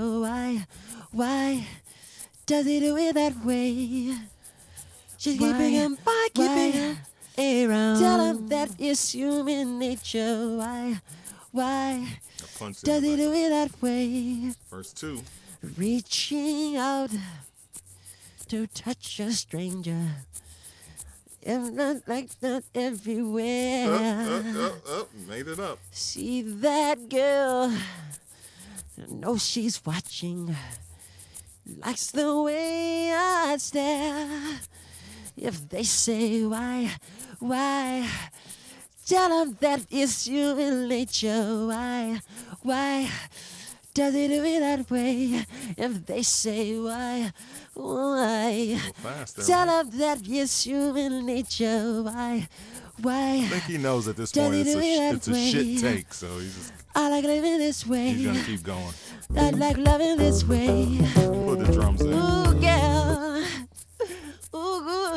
Why does he do it that way? She's keeping him around. Tell him that it's human nature. Why does he do it that way? Verse 2. Reaching out to touch a stranger, if not like that everywhere. Made it up. See that girl, know she's watching, likes the way I stare. If they say why, tell them that it's human nature. Why does he do it that way? If they say why, tell them that it's human nature. Why? I think he knows at this point it's a shit take, so he's just. I like living this way. He's gonna keep going. I like loving this way. Put the drums in. Ooh, girl. Ooh, good.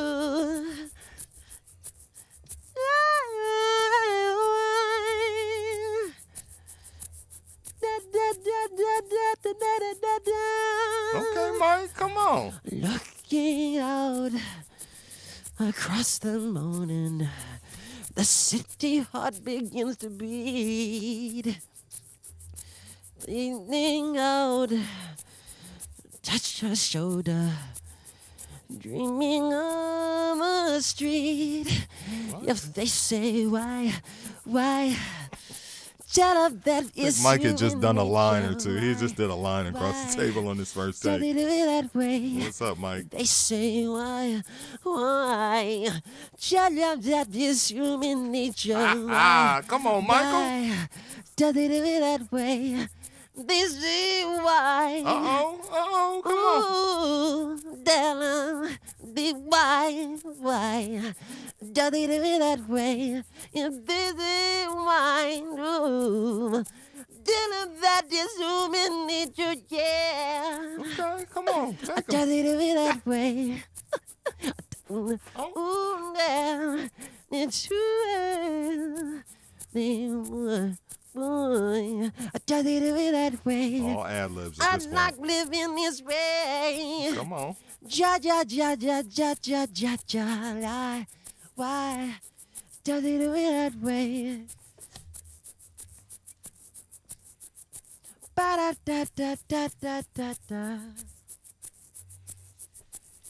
Okay, Mike, come on. Looking out across the morning, the city heart begins to beat. Leaning out, touch her shoulder, dreaming of a street. What? If they say why, tell them that it's Mike had just done a line or nature. two. He just did a line across the table on his first Tell me take. to be that way. What's up, Mike? They say why, tell them that it's human nature. Come on, Michael. Why does it do it that way? This is why. Come on. Ooh, darling, the why does it do it that way? If this is why, ooh, darling, that is human nature, yeah. Okay, come on. Take Does him. it do it that way? Oh. Ooh, yeah, it's true. Boy, does it do it that way? All ad-libs at I this like point. living this way. Come on. Ja, ja, ja, ja, ja, ja, ja, ja, lie. Why does it do it that way? Ba da da da da da da da.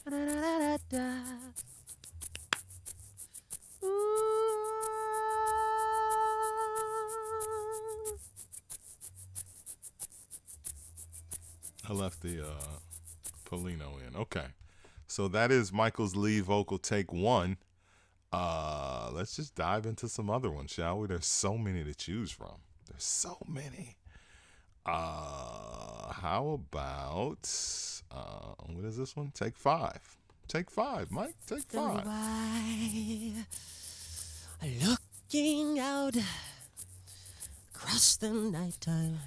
Da da da da da. Ooh. I left the Polino in. Okay. So that is Michael's lead vocal take one. Let's just dive into some other ones, shall we? There's so many to choose from. There's so many. How about what is this one? Take five. Take five, Mike. Take five. Why, looking out across the nighttime,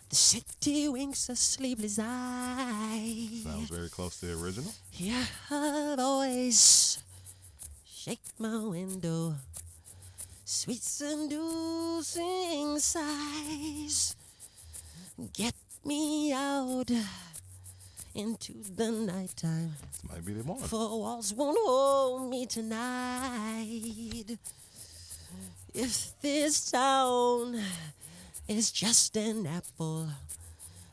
the city winks a sleepless eye. Sounds very close to the original. Hear her voice shake my window, sweet seducing sighs. Get me out into the nighttime, This might be the one. for walls won't hold me tonight. If this town is just an apple,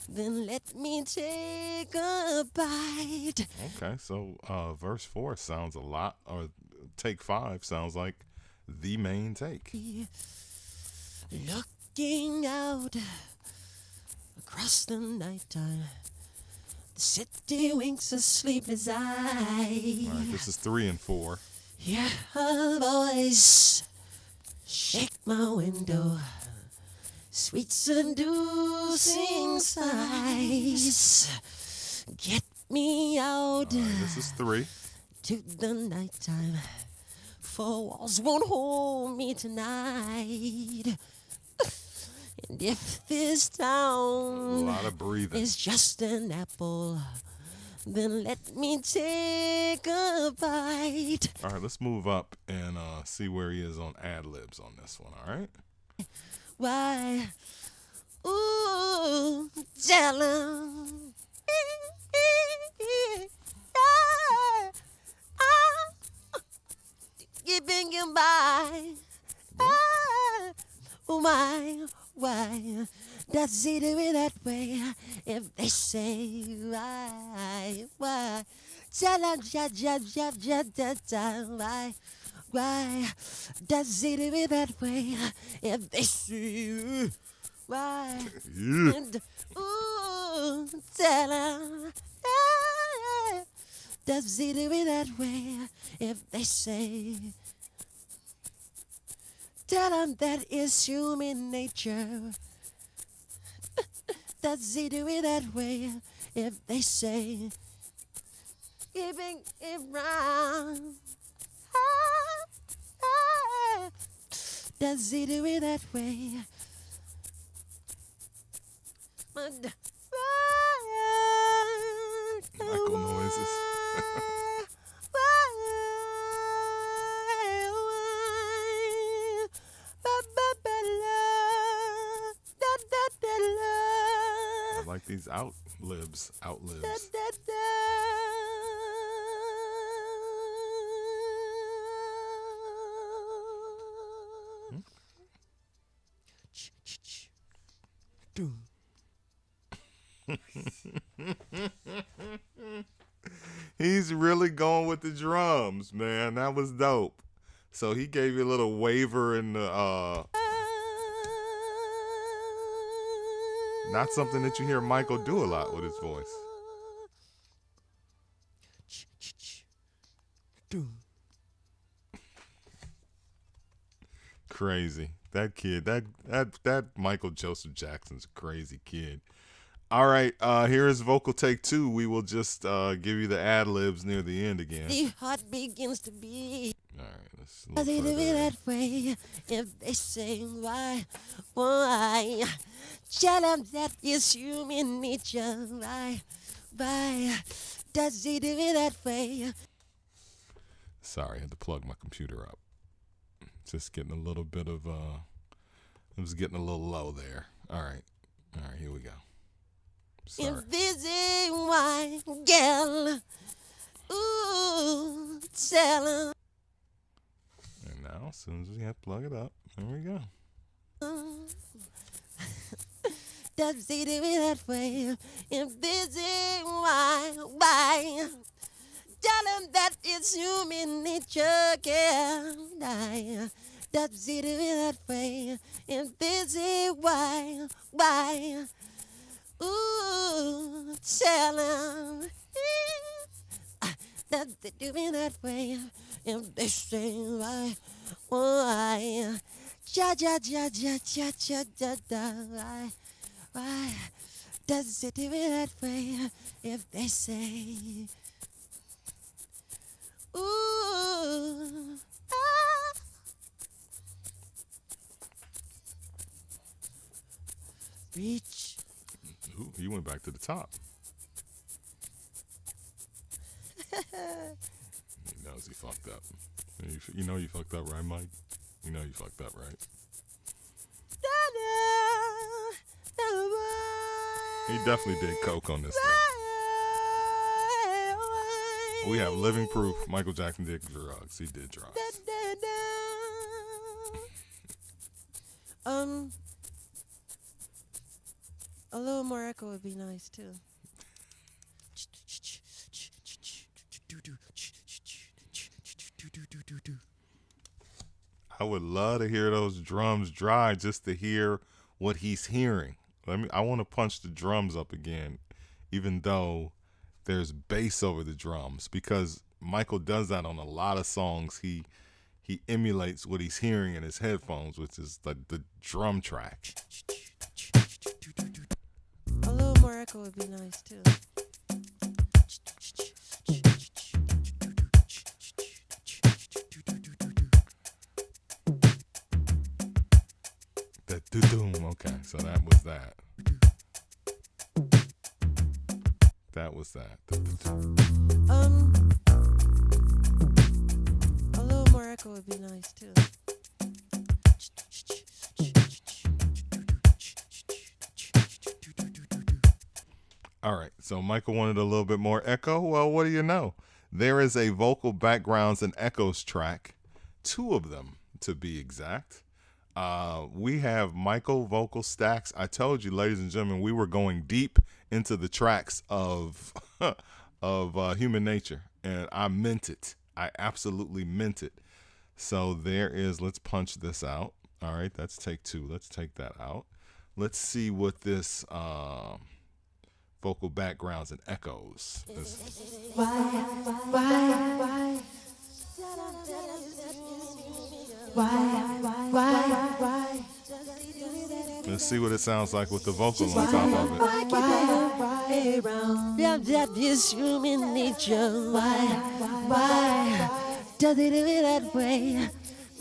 then let me take a bite. Okay, so verse 4 sounds a lot, or take 5 sounds like the main take. Looking out across the nighttime, the city winks a sleepless eye. All right, this is 3 and 4. Hear her voice shake my window, sweet seducing sighs. Get me out All right, this is 3. to the nighttime, for walls won't hold me tonight. And if this A town lot of breathing. is just an apple, then let me take a bite. All right, let's move up and see where he is on ad-libs on this one, all right? Why? Ooh, darling. Keeping you by. Why does he do it that way? If they say why? Why does he do it that way? If they say why? Yeah. And, ooh, tell her, does he do it that way? If they say, tell him that is human nature. Does he do it that way? If they say, keeping it round. Does he do it that way? Michael noises. I like these outlibs. He's really going with the drums, man. That was dope. So he gave you a little waver in the not something that you hear Michael do a lot with his voice. Crazy. That kid, that Michael Joseph Jackson's a crazy kid. All right, here is vocal take 2. We will just give you the ad-libs near the end again. The heart begins to beat. All right, let's Does it do it that way? If they say why? Tell them that it's human nature. Why? Does it do it that way? Sorry, I had to plug my computer up. Just getting a little bit of, it was getting a little low there. All right, here we go. Sorry. If this ain't why, girl, ooh, tell them. And now, as soon as we have to plug it up, there we go. Does it do it that way? If this ain't why? Tell them that it's human nature, girl. Does it do it that way? If this ain't why? Ooh, tell them. Does it do it that way? If they say why? Why? Does it do it that way? If they say, ooh, reach. Ooh, he went back to the top. He knows he fucked up. You know you fucked up, right, Mike? You know you fucked up, right? He definitely did coke on this thing. We have living proof Michael Jackson did drugs. He did drugs. A little more echo would be nice too. I would love to hear those drums dry just to hear what he's hearing. I want to punch the drums up again, even though there's bass over the drums, because Michael does that on a lot of songs. He emulates what he's hearing in his headphones, which is the drum track. A little more echo would be nice too. That do-doom. Okay, so that was that. That was that. A little more echo would be nice too. All right, so Michael wanted a little bit more echo. Well, what do you know? There is a vocal backgrounds and echoes track, 2 of them to be exact. We have Michael vocal stacks. I told you, ladies and gentlemen, we were going deep into the tracks of Human Nature, and I meant it. I absolutely meant it. So there is, let's punch this out. All right, that's take 2. Let's take that out. Let's see what this vocal backgrounds and echoes is. Why? Let's see what it sounds like with the vocal on top of it. That is human nature. Why? Does it do it that way?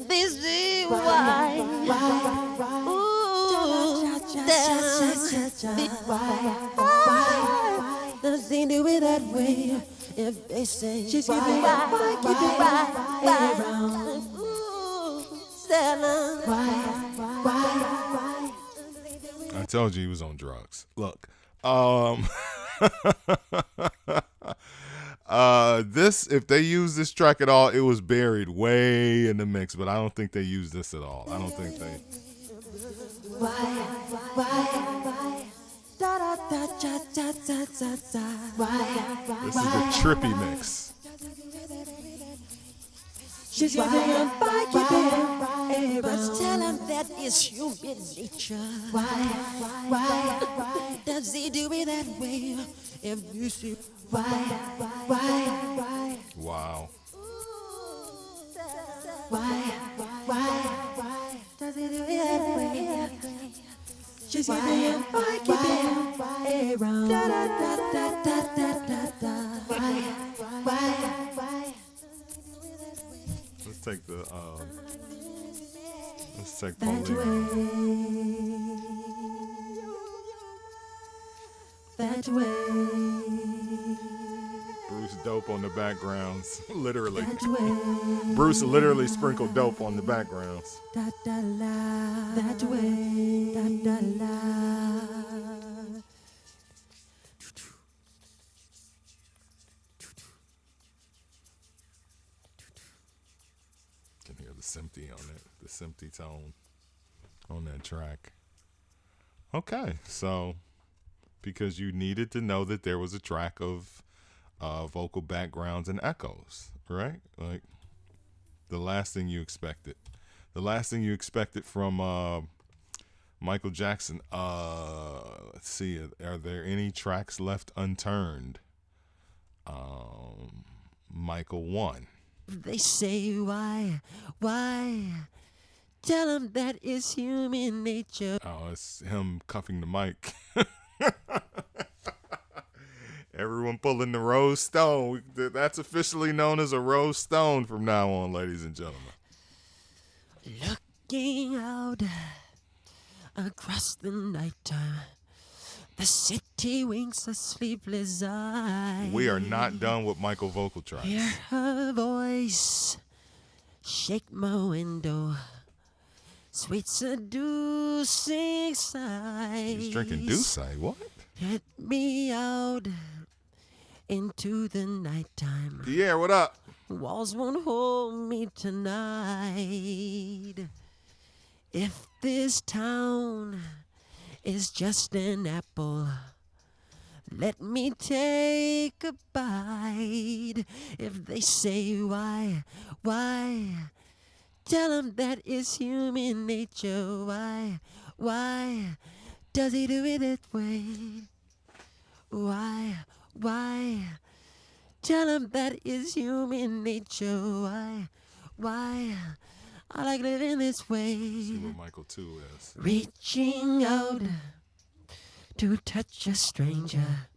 This is why. Ooh, does it do it that way? If they say, just keep it right. Ooh, I told you he was on drugs. Look, this, if they use this track at all, it was buried way in the mix, but I don't think they used this at all. I don't think they. This is the trippy mix. She's giving him back, but tell him that is human nature. Why does he do it that way? If you see why? Wow. Just why keep him around? Da da da da da da da da. Why? Let's take the let's take That Pauline. way. That way. Bruce dope on the backgrounds. Literally. That way. Bruce literally sprinkled dope on the backgrounds. Da da la. That way. Da da la. Can hear the sympathy on it, the sympathy tone on that track. Okay, so because you needed to know that there was a track of vocal backgrounds and echoes, right? Like the last thing you expected. The last thing you expected from Michael Jackson. Let's see, are there any tracks left unturned? Michael 1. They say why? Tell them that is human nature. Oh, it's him cuffing the mic. Everyone pulling the Rose Stone. That's officially known as a Rose Stone from now on, ladies and gentlemen. Looking out across the nighttime, the city winks a sleepless eye. We are not done with Michael vocal tracks. Hear her voice shake my window, sweet seducing sighs. He's drinking Douce. What? Let me out into the nighttime. Pierre, what up? Walls won't hold me tonight. If this town is just an apple, let me take a bite. If they say why? Tell them that is human nature. Why does he do it that way? Why? Tell him that is human nature. Why? I like living this way. See what Michael 2 is. Reaching out to touch a stranger.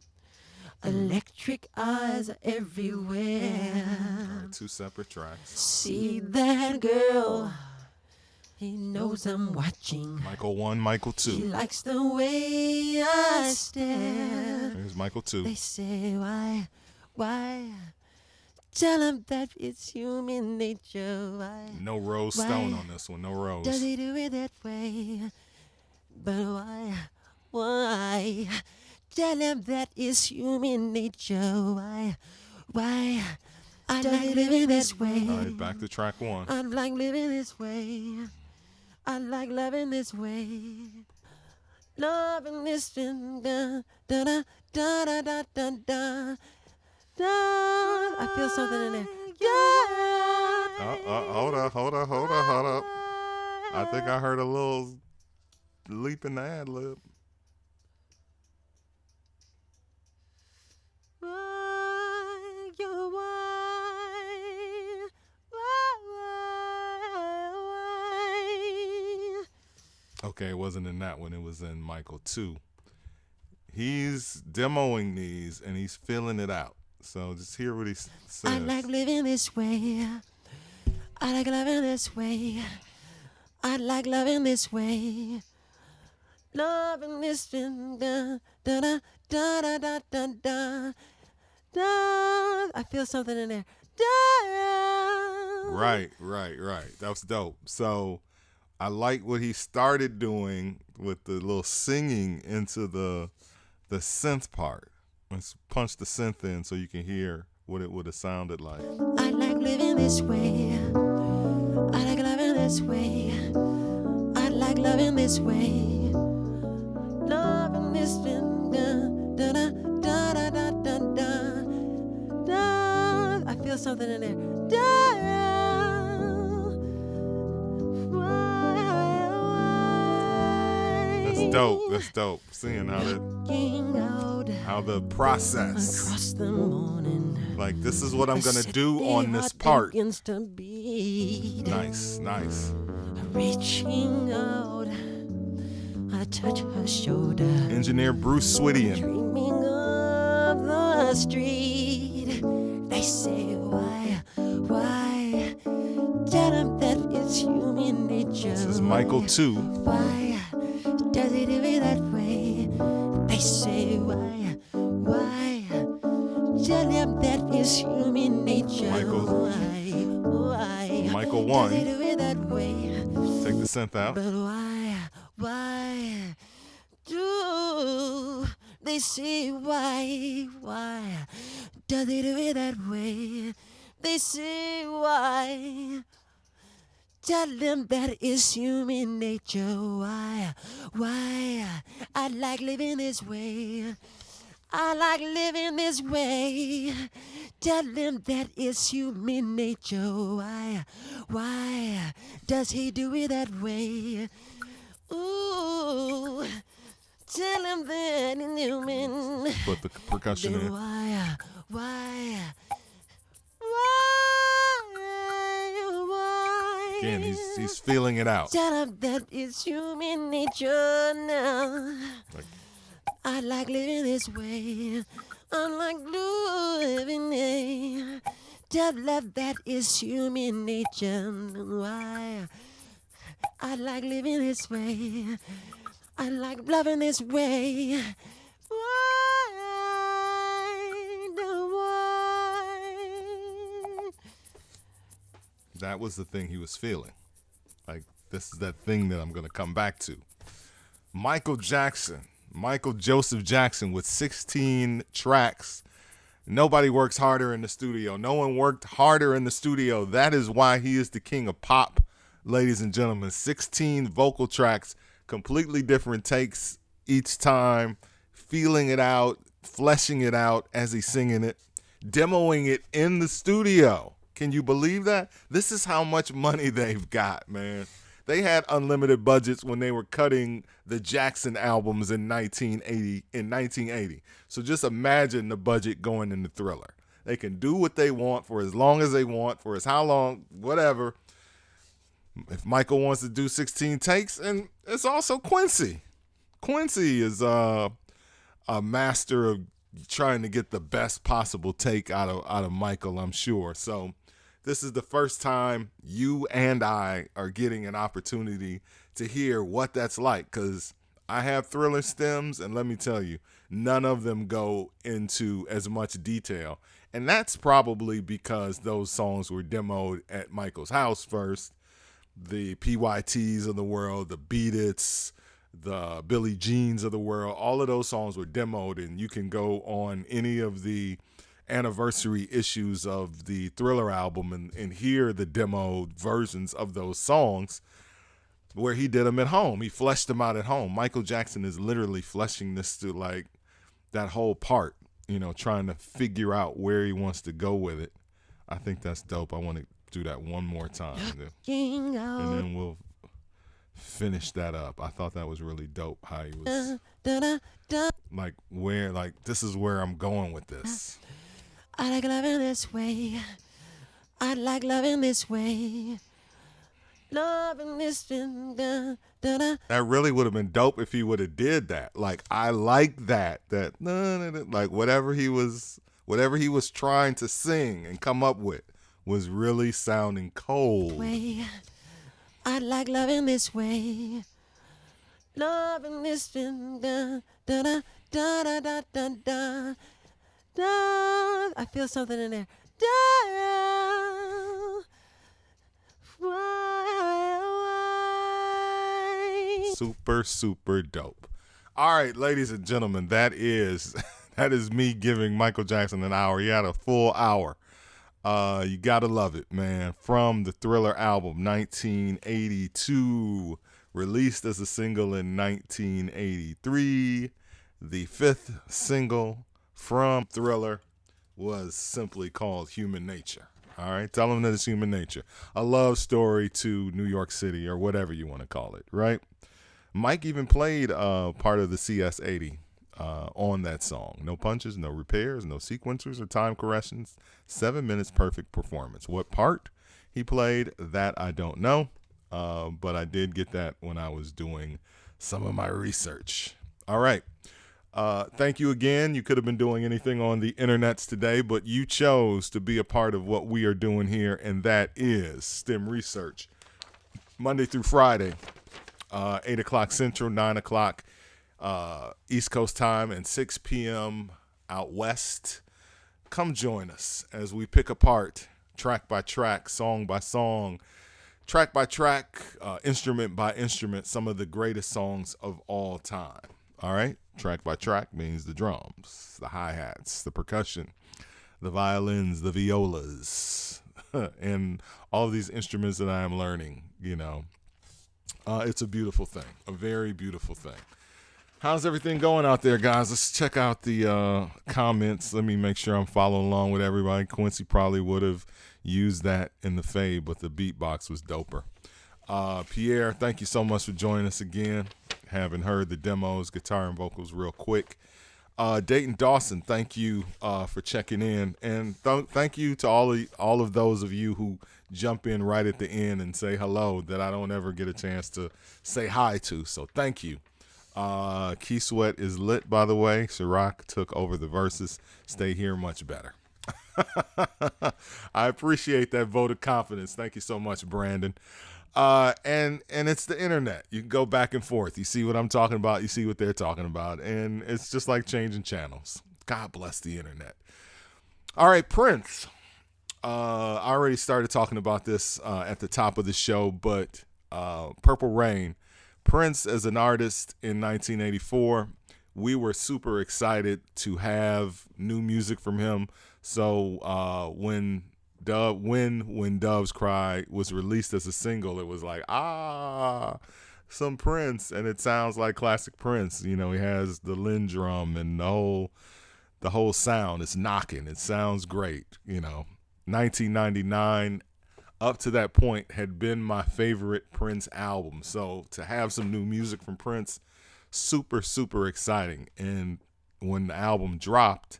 Electric eyes are everywhere. All right, 2 separate tracks. See that girl? He knows I'm watching. Michael 1, Michael He 2. likes the way I stare. Here's Michael 2. They say why? Tell him that it's human nature. Why? No Rose Stone on this one. No Rose. Does he do it that way? But why? Tell him that is human nature. Why? I like living this way. All right, back to track 1. I like living this way. I like loving this way. Loving this da da da da da da da da. I feel something in there. Hold up. I think I heard a little leap in the ad lib. Okay, it wasn't in that one. It was in Michael 2. He's demoing these and he's feeling it out. So just hear what he says. I like living this way. I like loving this way. I like loving this way. Loving this da da da da da da da da da. I feel something in there. Da. Right. That was dope. So I like what he started doing with the little singing into the synth part. Let's punch the synth in so you can hear what it would have sounded like. I like living this way. I like loving this way. I like loving this way. Loving this da da da da da da da da da. I feel something in there. Da. That's dope. Seeing how the process. Across the morning. Like, this is what I'm gonna do on this part. Nice. Nice. Reaching out I touch her shoulder. Engineer Bruce Swittian. Dreaming of the street. They say, why? Tell them that it's human nature. This is Michael 2. Why does he do it that way? They say, why? Tell them that it's human nature. Why? Michael Does he 1. do it that way? Take the synth out. But why do they say why does he do it that way? They say why. Tell them that it's human nature. Why? I like living this way. I like living this way. Tell them that it's human nature. Why does he do it that way? Ooh, tell him that it's human. Put the percussion Then in. why? Again, he's feeling it out. Tell him that it's human nature now. Like, I like living this way. I like living it. Tell them that it's human nature. Why? I like living this way. I like loving this way. Why? that was the thing he was feeling. Like, this is that thing that I'm going to come back to. Michael Joseph Jackson with 16 tracks. Nobody works harder in the studio. No one worked harder in the studio. That is why he is the king of pop, ladies and gentlemen. 16 vocal tracks, completely different takes each time, feeling it out, fleshing it out as he's singing it, demoing it in the studio. Can you believe that? This is how much money they've got, man. They had unlimited budgets when they were cutting the Jackson albums in 1980. So just imagine the budget going into Thriller. They can do what they want for as long as they want, for as how long, whatever. If Michael wants to do 16 takes, and it's also Quincy. Quincy is a master of trying to get the best possible take out of Michael, I'm sure. So this is the first time you and I are getting an opportunity to hear what that's like, because I have Thriller stems, and let me tell you, none of them go into as much detail. And that's probably because those songs were demoed at Michael's house first. The PYTs of the world, the Beat It's, the Billie Jeans of the world, all of those songs were demoed, and you can go on any of the anniversary issues of the Thriller album and hear the demoed versions of those songs where he did them at home. He fleshed them out at home. Michael Jackson is literally fleshing this to like that whole part, trying to figure out where he wants to go with it. I think that's dope. I want to do that one more time, and then we'll finish that up. I thought that was really dope how he was this is where I'm going with this. I like loving this way. I like loving this way. Loving this da, da, da. That really would have been dope if he would have did that. Like, I like that like whatever he was trying to sing and come up with was really sounding cold. Way. I like loving this way. Loving this da, da, da, da, da, da, da, da. Da, I feel something in there. Da, why? Super, super dope. All right, ladies and gentlemen, that is me giving Michael Jackson an hour. He had a full hour. You gotta love it, man. From the Thriller album, 1982, released as a single in 1983. The fifth single from Thriller was simply called Human Nature. All right, tell them that it's human nature. A love story to New York City, or whatever you want to call it, right? Mike even played part of the CS-80 on that song. No punches, no repairs, no sequencers or time corrections. 7 minutes, perfect performance. What part he played, that I don't know. but I did get that when I was doing some of my research. All right. Thank you again. You could have been doing anything on the internets today, but you chose to be a part of what we are doing here, and that is STEM Research. Monday through Friday, 8 o'clock Central, 9 o'clock East Coast time, and 6 p.m. out west. Come join us as we pick apart track by track, song by song, track by track, instrument by instrument, some of the greatest songs of all time. All right? Track by track means the drums, the hi-hats, the percussion, the violins, the violas, and all these instruments that I am learning, you know. It's a beautiful thing, a very beautiful thing. How's everything going out there, guys? Let's check out the comments. Let me make sure I'm following along with everybody. Quincy probably would have used that in the fade, but the beatbox was doper. Pierre, thank you so much for joining us again. Haven't heard the demos, guitar and vocals real quick. Dayton Dawson, thank you for checking in. And thank you to all of those of you who jump in right at the end and say hello that I don't ever get a chance to say hi to. So thank you. Key Sweat is lit, by the way. Ciroc took over the verses. Stay here much better. I appreciate that vote of confidence. Thank you so much, Brandon. And it's the internet. You can go back and forth. You see what I'm talking about. You see what they're talking about. And it's just like changing channels. God bless the internet. All right, Prince. I already started talking about this at the top of the show, but Purple Rain. Prince as an artist in 1984, we were super excited to have new music from him. So when Doves Cry was released as a single, it was like, some Prince, and it sounds like classic Prince. You know, he has the Linn drum and the whole sound. It's knocking. It sounds great. You know, 1999. Up to that point had been my favorite Prince album. So to have some new music from Prince, super, super exciting. And when the album dropped,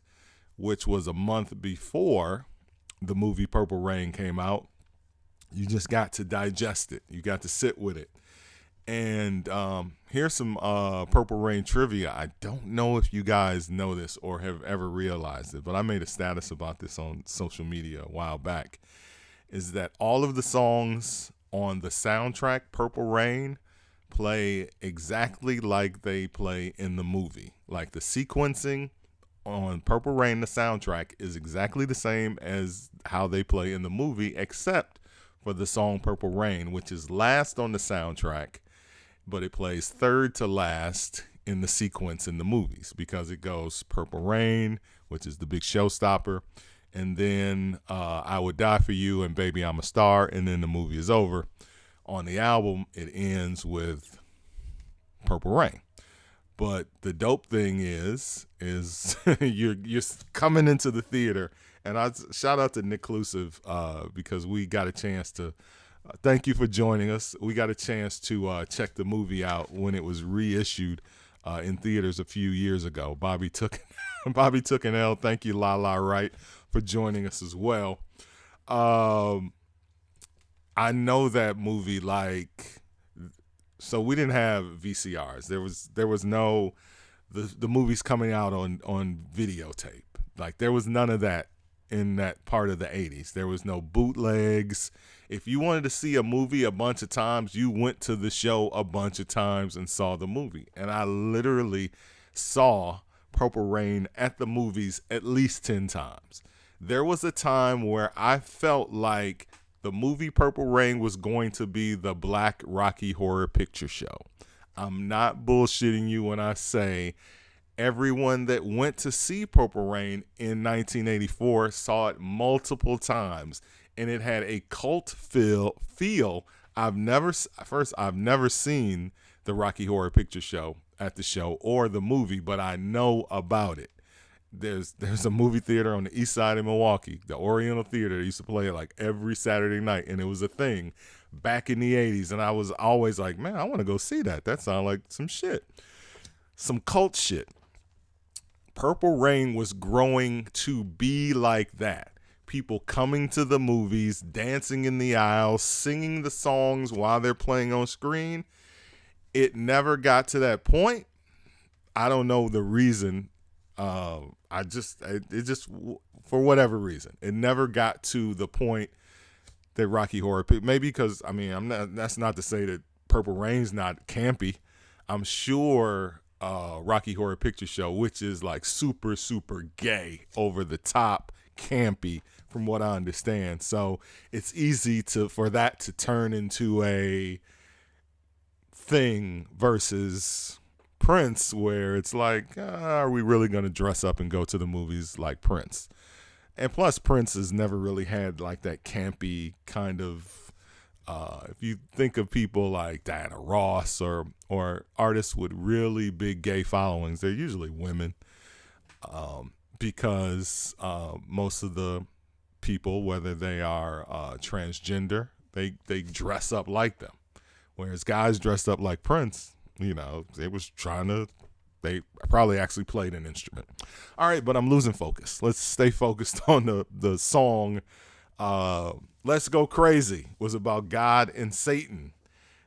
which was a month before the movie Purple Rain came out, you just got to digest it. You got to sit with it. And here's some Purple Rain trivia. I don't know if you guys know this or have ever realized it, but I made a status about this on social media a while back. Is that all of the songs on the soundtrack, Purple Rain, play exactly like they play in the movie. Like the sequencing on Purple Rain, the soundtrack, is exactly the same as how they play in the movie, except for the song Purple Rain, which is last on the soundtrack, but it plays third to last in the sequence in the movies because it goes Purple Rain, which is the big showstopper, and then I Would Die For You and Baby I'm a Star, and then the movie is over. On the album, it ends with Purple Rain. But the dope thing is you're coming into the theater, and I shout out to Nick Clusive because we got a chance to thank you for joining us. We got a chance to check the movie out when it was reissued in theaters a few years ago. Bobby took an L. Thank you, La La Wright, for joining us as well. I know that movie so we didn't have VCRs. There was no the movies coming out on videotape. Like there was none of that in that part of the 80s. There was no bootlegs. If you wanted to see a movie a bunch of times, you went to the show a bunch of times and saw the movie. And I literally saw Purple Rain at the movies at least 10 times. There was a time where I felt like the movie Purple Rain was going to be the Black Rocky Horror Picture Show. I'm not bullshitting you when I say everyone that went to see Purple Rain in 1984 saw it multiple times, and it had a cult feel. I've never seen the Rocky Horror Picture Show at the show or the movie, but I know about it. There's a movie theater on the east side of Milwaukee, the Oriental Theater. They used to play it like every Saturday night, and it was a thing back in the 80s, and I was always like, man, I want to go see that. That sounds like some shit. Some cult shit. Purple Rain was growing to be like that. people coming to the movies, dancing in the aisles, singing the songs while they're playing on screen. It never got to that point. I don't know the reason. It just for whatever reason, it never got to the point that Rocky Horror Picture. Maybe because that's not to say that Purple Rain's not campy. I'm sure Rocky Horror Picture Show, which is like super, super gay, over the top, campy, from what I understand. So it's easy for that to turn into a thing versus Prince, where it's like, are we really going to dress up and go to the movies like Prince? And plus, Prince has never really had like that campy kind of, if you think of people like Diana Ross or artists with really big gay followings, they're usually women, because most of the people, whether they are transgender, they dress up like them. Whereas guys dressed up like Prince, they probably actually played an instrument. All right, but I'm losing focus. Let's stay focused on the song. Let's Go Crazy was about God and Satan.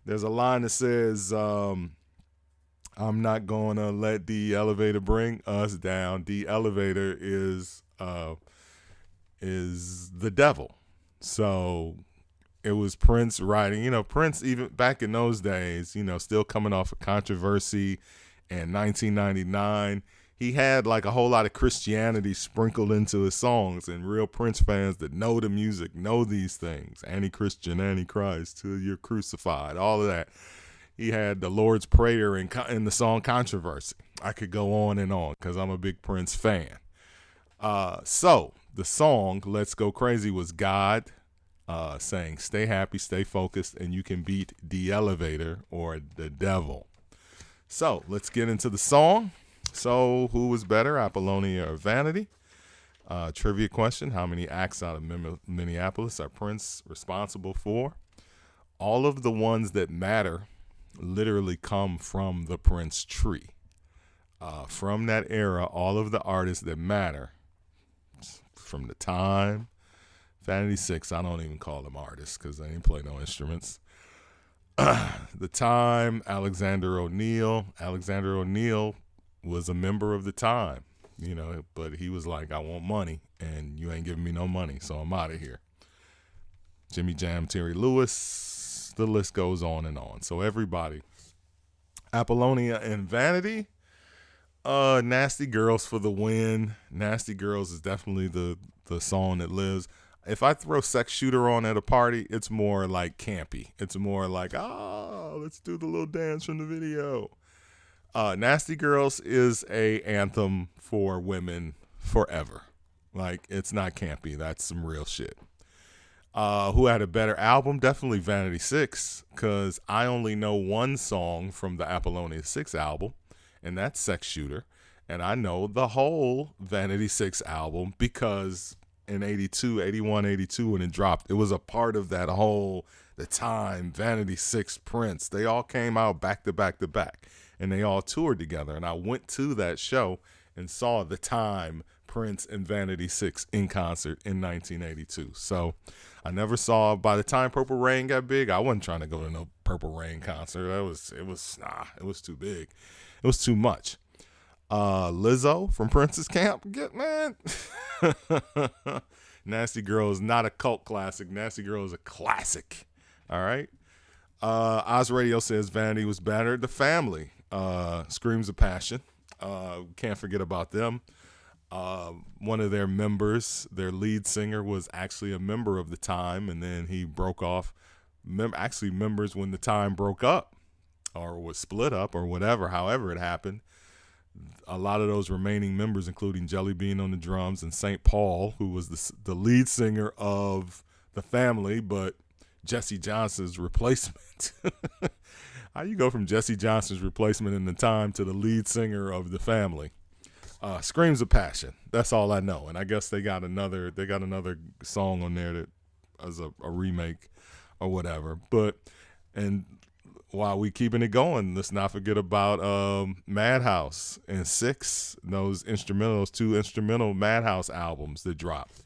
There's a line that says, I'm not going to let the elevator bring us down. The elevator is the devil. So it was Prince writing. Prince, even back in those days, still coming off of controversy in 1999. He had like a whole lot of Christianity sprinkled into his songs, and real Prince fans that know the music know these things. Anti-Christian, Antichrist, till you're crucified, all of that. He had the Lord's Prayer in the song Controversy. I could go on and on because I'm a big Prince fan. So the song Let's Go Crazy was God saying, stay happy, stay focused, and you can beat the elevator or the devil. So let's get into the song. So who was better, Apollonia or Vanity? Trivia question: how many acts out of Minneapolis are Prince responsible for? All of the ones that matter literally come from the Prince tree. From that era, all of the artists that matter, from the time, Vanity 6, I don't even call them artists because they didn't play no instruments. The Time, Alexander O'Neal. Alexander O'Neal was a member of the Time, but he was like, I want money, and you ain't giving me no money, so I'm out of here. Jimmy Jam, Terry Lewis, the list goes on and on. So everybody. Apollonia and Vanity. Nasty Girls for the win. Nasty Girls is definitely the song that lives. If I throw Sex Shooter on at a party, it's more like campy. It's more like, let's do the little dance from the video. Nasty Girls is a anthem for women forever. Like, it's not campy. That's some real shit. Who had a better album? Definitely Vanity 6, because I only know one song from the Apollonia 6 album, and that's Sex Shooter. And I know the whole Vanity 6 album because in 81, 82, when it dropped, it was a part of that whole, the Time, Vanity 6, Prince. They all came out back to back to back, and they all toured together. And I went to that show and saw the Time, Prince, and Vanity 6 in concert in 1982. So I never saw, by the time Purple Rain got big, I wasn't trying to go to no Purple Rain concert. It was too big. It was too much. Lizzo from Prince's Camp, man. Nasty Girl is not a cult classic. Nasty Girl is a classic. All right. Oz Radio says Vanity was better. The Family, Screams of Passion. Can't forget about them. One of their members, their lead singer, was actually a member of the Time, and then he broke off. Actually, members when the Time broke up or was split up or whatever, however it happened. A lot of those remaining members, including Jelly Bean on the drums and St. Paul, who was the lead singer of the Family, but Jesse Johnson's replacement. How you go from Jesse Johnson's replacement in the Time to the lead singer of the Family? Screams of Passion. That's all I know. And I guess they got another song on there that as a remake or whatever. And while we keeping it going, let's not forget about Madhouse and 6, those two instrumental Madhouse albums that dropped.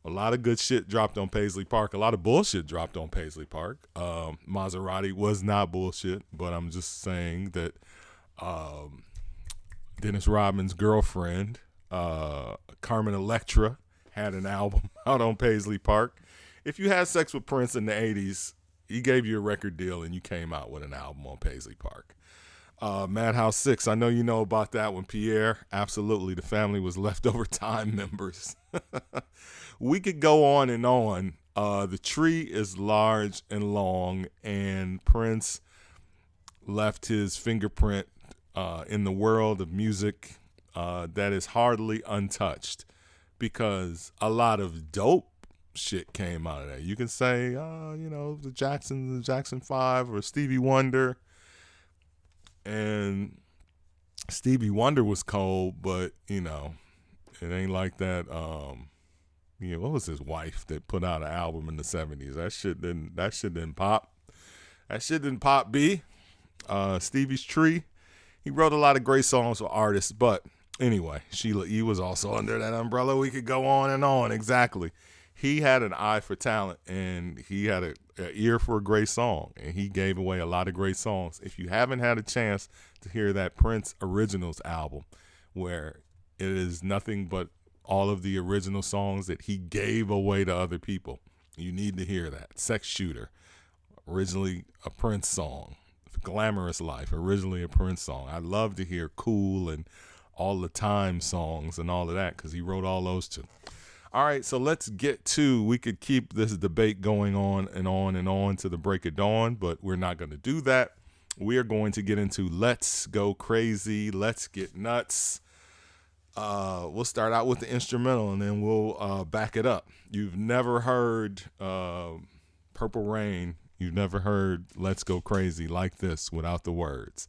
A lot of good shit dropped on Paisley Park. A lot of bullshit dropped on Paisley Park. Maserati was not bullshit, but I'm just saying that Dennis Rodman's girlfriend, Carmen Electra, had an album out on Paisley Park. If you had sex with Prince in the 80s, he gave you a record deal and you came out with an album on Paisley Park. Madhouse 6, I know you know about that one, Pierre. Absolutely, the family was leftover time members. We could go on and on. The tree is large and long, and Prince left his fingerprint in the world of music that is hardly untouched, because a lot of dope shit came out of that. You can say, the Jackson 5 or Stevie Wonder. And Stevie Wonder was cold, but, it ain't like that. What was his wife that put out an album in the 70s? That shit didn't pop. That shit didn't pop, B. Stevie's Tree. He wrote a lot of great songs for artists, but anyway, Sheila E. was also under that umbrella. We could go on and on. Exactly. He had an eye for talent, and he had an ear for a great song, and he gave away a lot of great songs. If you haven't had a chance to hear that Prince Originals album, where it is nothing but all of the original songs that he gave away to other people, you need to hear that. Sex Shooter, originally a Prince song. Glamorous Life, originally a Prince song. I love to hear Cool and All the Time songs and all of that, because he wrote all those too. All right, so let's get to, we could keep this debate going on and on and on to the break of dawn, but we're not going to do that. We are going to get into Let's Go Crazy, Let's Get Nuts. We'll start out with the instrumental, and then we'll back it up. You've never heard Purple Rain. You've never heard Let's Go Crazy like this without the words.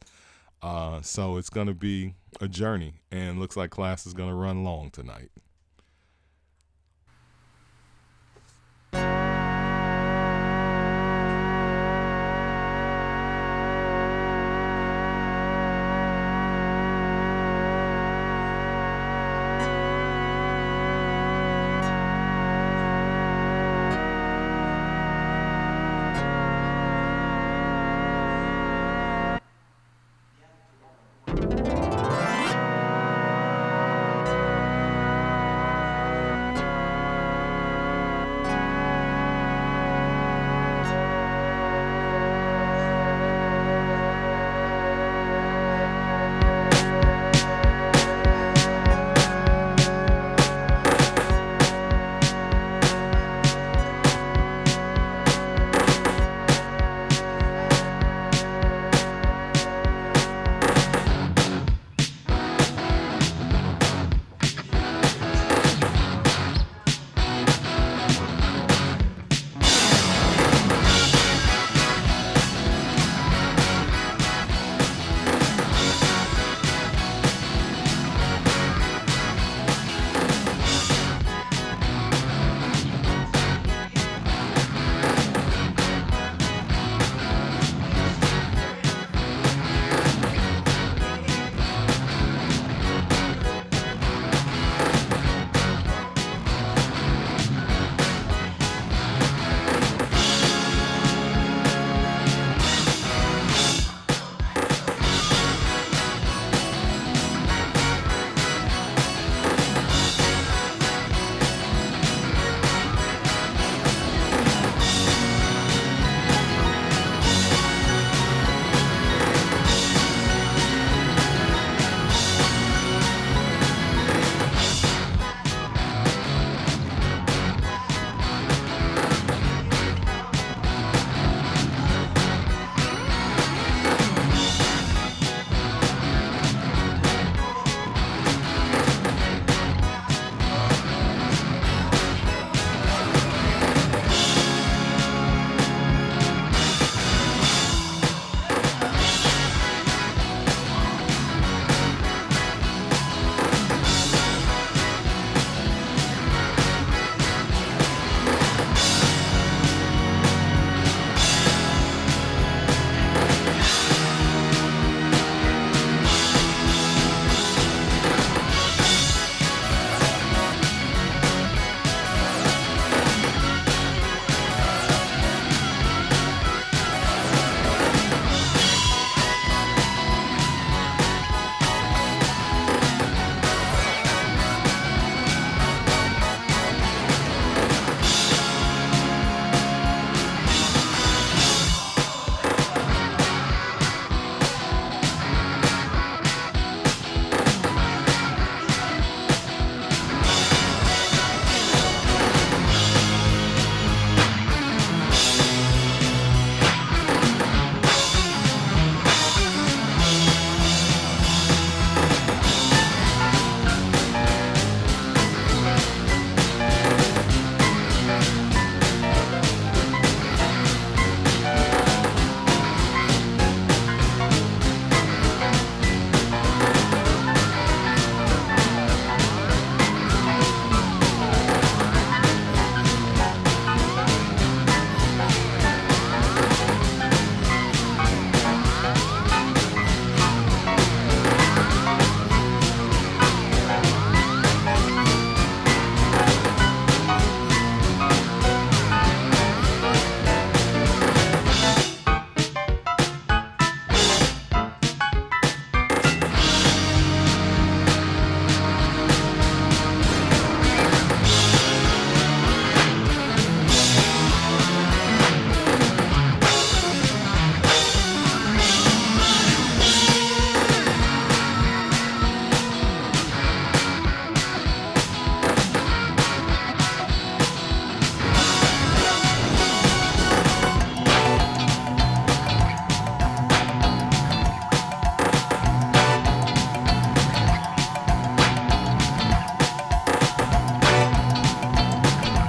So it's going to be a journey, and looks like class is going to run long tonight.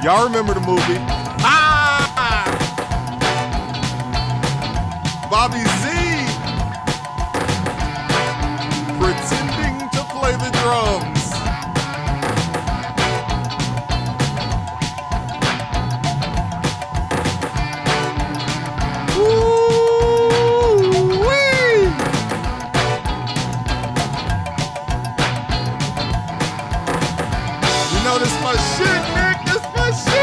Y'all remember the movie? Bobby Z pretending to play the drums. Woo-wee! You know this my shit, Nick. This my shit.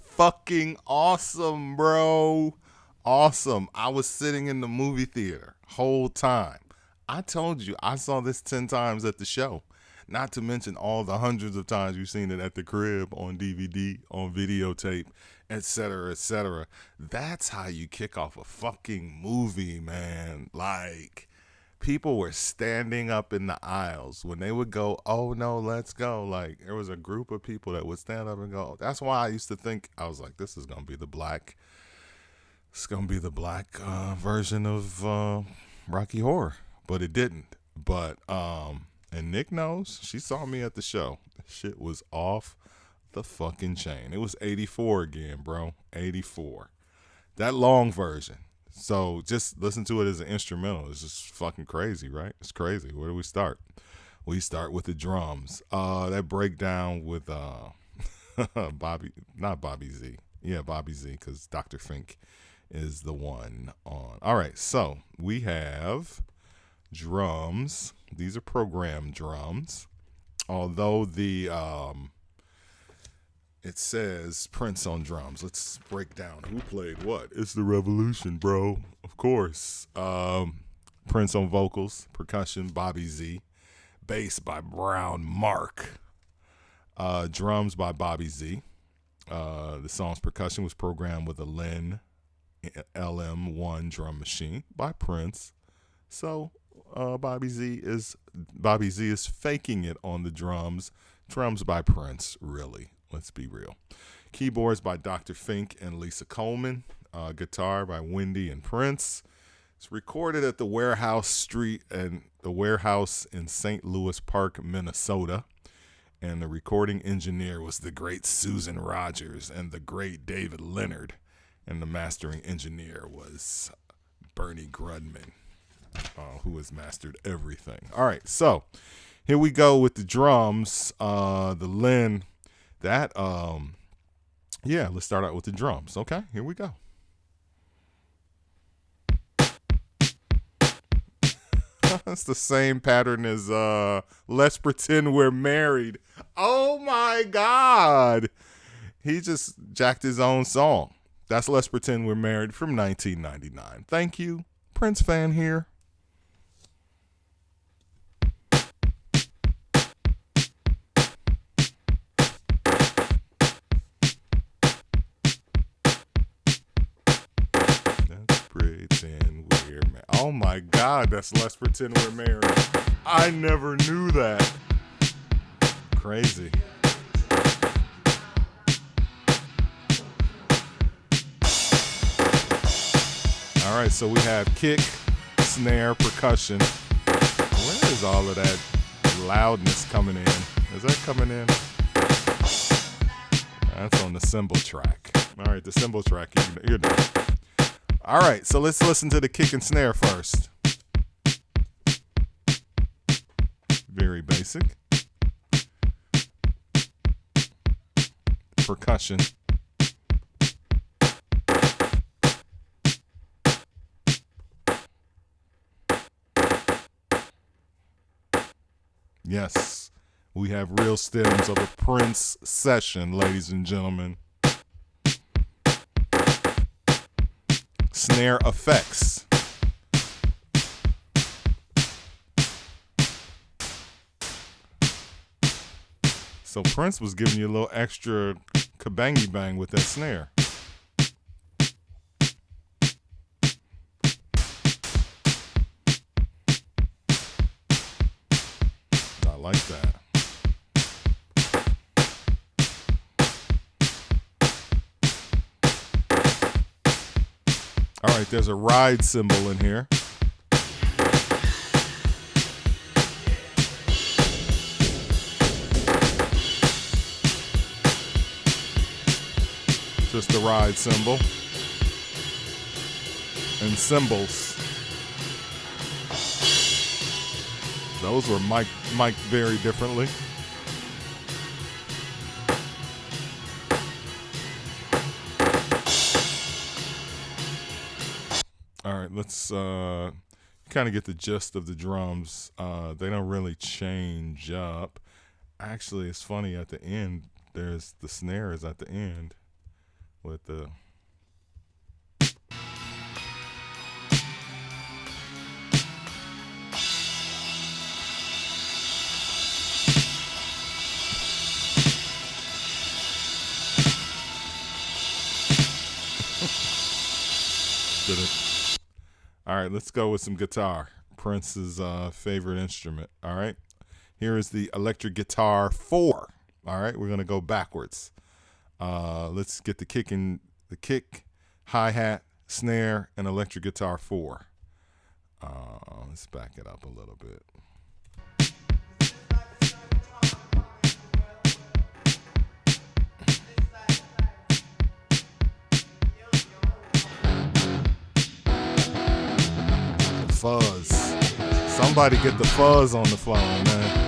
Fucking awesome, bro. Awesome. I was sitting in the movie theater whole time. I told you I saw this 10 times at the show. Not to mention all the hundreds of times you've seen it at the crib, on DVD, on videotape, etc., etc. That's how you kick off a fucking movie, man. Like, people were standing up in the aisles when they would go, "Oh no, let's go." Like, there was a group of people that would stand up and go. That's why I used to think, I was like, this is gonna be the black version of Rocky Horror, but it didn't. But and Nick knows, she saw me at the show. Shit was off the fucking chain. It was 84 again, bro. 84. That long version. So just listen to it as an instrumental. It's just fucking crazy, right? It's crazy. Where do we start? We start with the drums. That breakdown with Bobby Z. Yeah, Bobby Z, because Dr. Fink is the one on. All right, so we have drums. These are programmed drums. Although the it says Prince on drums. Let's break down who played what. It's the Revolution, bro. Of course. Prince on vocals, percussion, Bobby Z. Bass by Brown Mark. Drums by Bobby Z. The song's percussion was programmed with a Lin LM1 drum machine by Prince. So Bobby Z is faking it on the drums. Drums by Prince, really. Let's be real. Keyboards by Dr. Fink and Lisa Coleman. Guitar by Wendy and Prince. It's recorded at the Warehouse in St. Louis Park, Minnesota. And the recording engineer was the great Susan Rogers and the great David Leonard. And the mastering engineer was Bernie Grudman. who has mastered everything. All right, so here we go with the drums. The Lynn, that, yeah, let's start out with the drums. Okay, here we go. It's the same pattern as Let's Pretend We're Married. Oh my God. He just jacked his own song. That's Let's Pretend We're Married from 1999. Thank you. Prince fan here. Let's pretend we're married. Oh my God, that's Let's Pretend We're Married. I never knew that. Crazy. All right, so we have kick, snare, percussion. Where is all of that loudness coming in? Is that coming in? That's on the cymbal track. All right, the cymbal track, you're done. All right, so let's listen to the kick and snare first. Very basic. Percussion. Yes, we have real stems of a Prince session, ladies and gentlemen. Snare effects. So Prince was giving you a little extra kabangy bang with that snare. I like that. All right, there's a ride cymbal in here. Just the ride cymbal. And cymbals. Those were mic'd very differently. All right, let's kind of get the gist of the drums. They don't really change up. Actually, it's funny, at the end, there's the snare is at the end with the... All right, let's go with some guitar. Prince's favorite instrument. All right, here is the electric guitar 4. All right, we're gonna go backwards. Let's get the kick, hi-hat, snare, and electric guitar 4. Let's back it up a little bit. Fuzz. Somebody get the fuzz on the phone, man.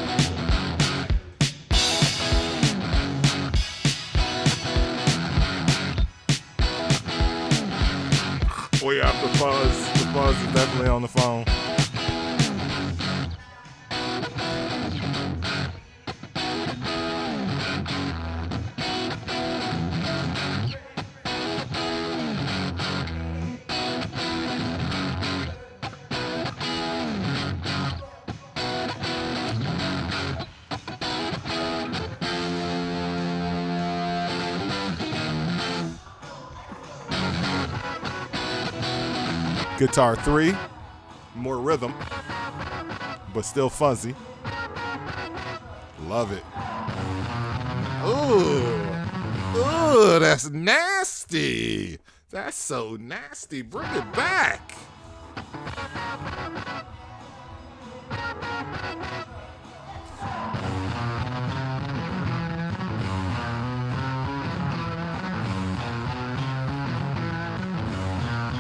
We have the fuzz. The fuzz is definitely on the phone. Guitar 3, more rhythm, but still fuzzy. Love it. Ooh, that's nasty. That's so nasty. Bring it back.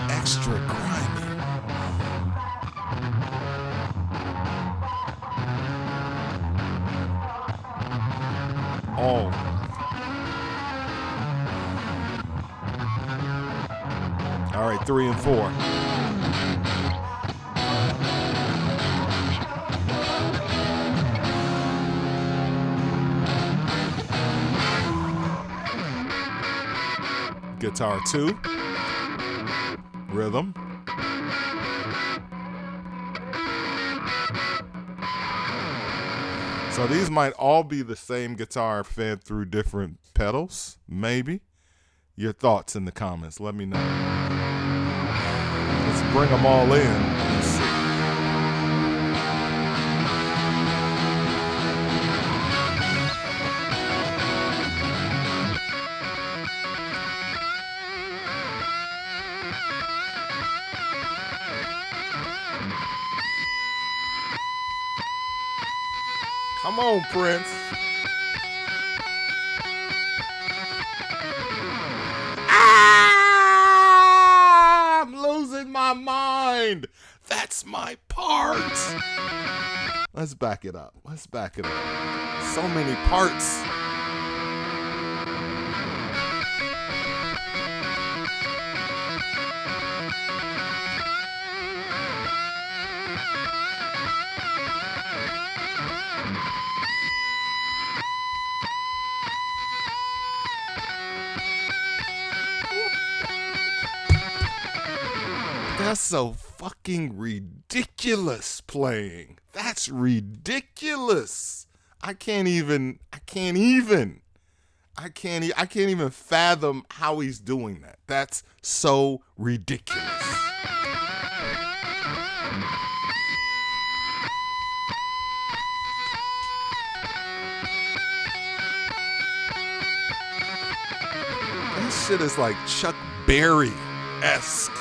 Extra grimy. All right, 3 and 4. Guitar 2. Rhythm. So these might all be the same guitar fed through different pedals, maybe. Your thoughts in the comments. Let me know. Let's bring them all in and see. Come on, Prince. I'm losing my mind. That's my part. Let's back it up. Let's back it up. So many parts. That's so fucking ridiculous playing. That's ridiculous. I can't even fathom how he's doing that. That's so ridiculous. That shit is like Chuck Berry-esque.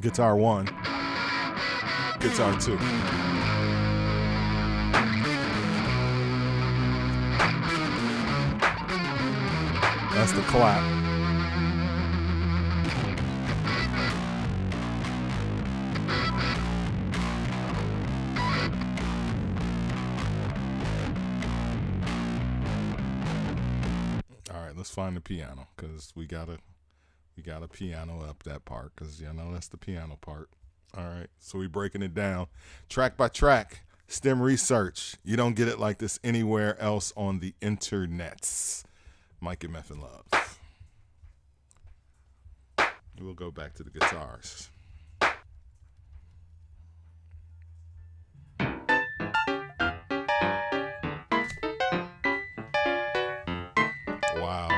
Guitar 1, guitar 2. That's the clap. All right, let's find the piano because we gotta piano up that part because, you know, that's the piano part. All right, so we breaking it down track by track. STEM research. You don't get it like this anywhere else on the internets. Mike and MFN loves. We'll go back to the guitars. Wow.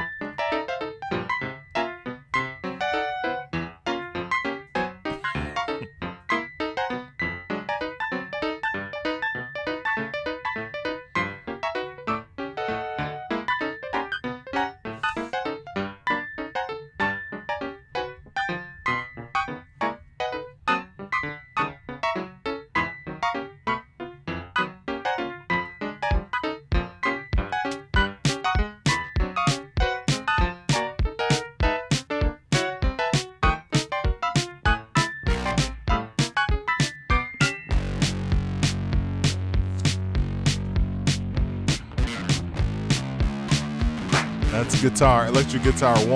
That's guitar, electric guitar 1.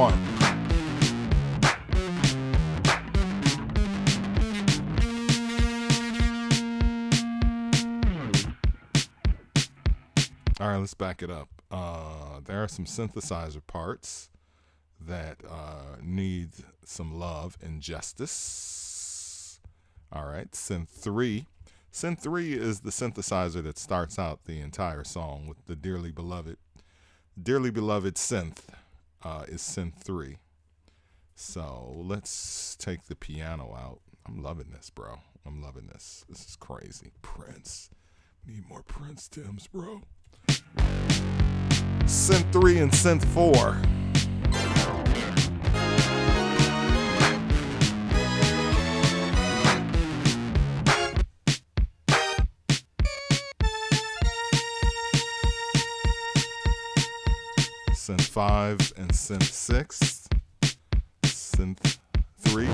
All right, let's back it up. There are some synthesizer parts that need some love and justice. All right, synth 3. Synth 3 is the synthesizer that starts out the entire song with the dearly beloved synth is synth 3. So let's take the piano out. I'm loving this, bro. I'm loving this. This is crazy. Prince. Need more Prince Tims, bro. Synth 3 and synth 4. Synth 5 and synth 6. Synth 3.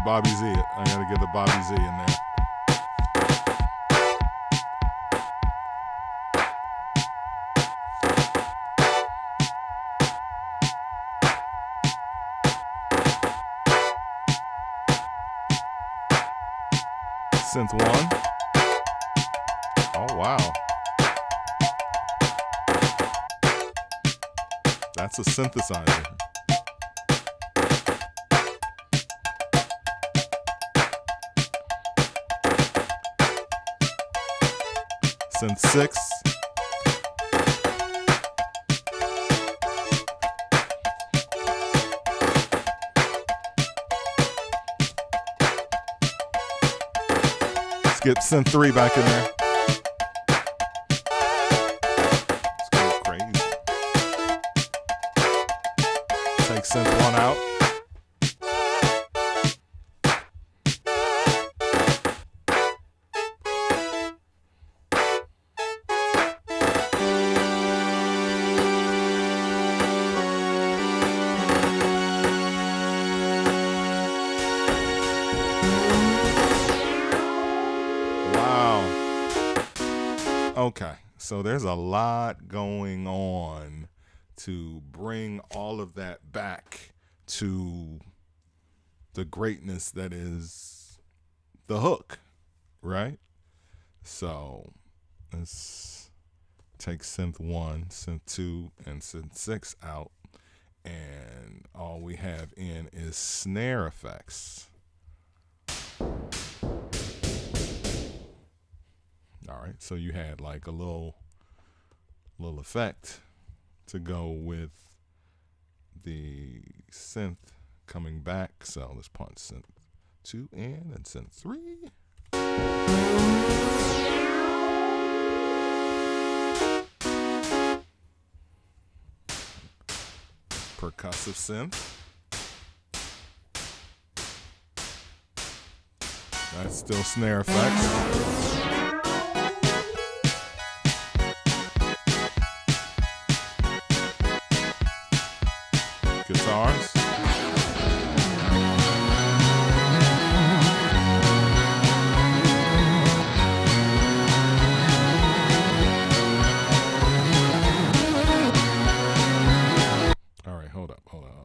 Bobby Z. I gotta get the Bobby Z in there. Synth 1. Oh, wow. That's a synthesizer. Synth 6. Skip synth 3 back in there. Let's go crazy. Take synth 1 out. Okay, so there's a lot going on to bring all of that back to the greatness that is the hook, right? So let's take synth 1, synth 2, and synth 6 out, and all we have in is snare effects. All right, so you had like a little effect to go with the synth coming back. So let's punch synth 2 in and synth 3. Percussive synth. That's still snare effects. Guitars. All right, hold up.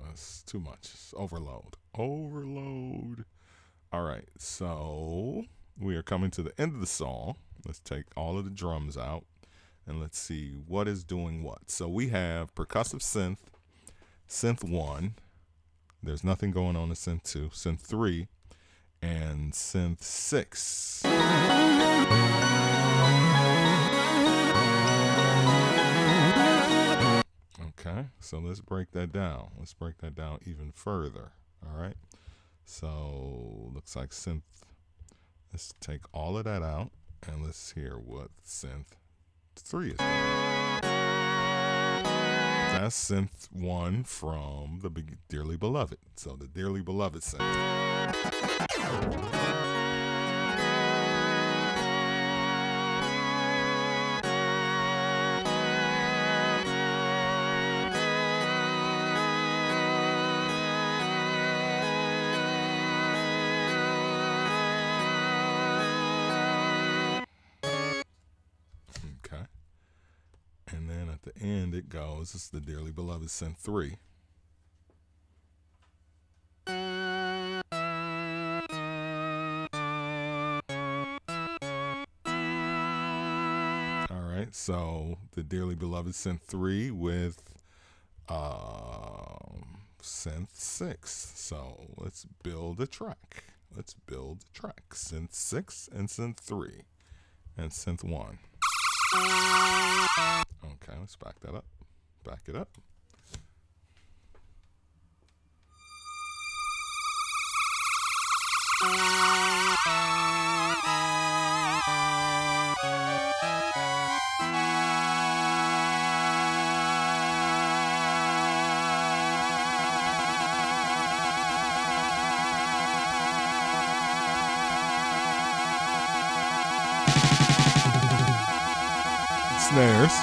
That's too much. It's overload. All right, so we are coming to the end of the song. Let's take all of the drums out and let's see what is doing what. So we have percussive synth, synth 1, there's nothing going on in synth 2, synth 3, and synth 6. Okay, so let's break that down. Let's break that down even further. All right, so looks like synth. Let's take all of that out and let's hear what synth 3 is doing. That's synth 1 from the Dearly Beloved. So the Dearly Beloved synth. Okay. And then at the end it goes, this is the Dearly Beloved synth 3. All right, so the Dearly Beloved synth 3 with synth 6. So let's build a track. Synth 6 and synth 3 and synth 1. Okay, let's back that up. Back it up. Snares.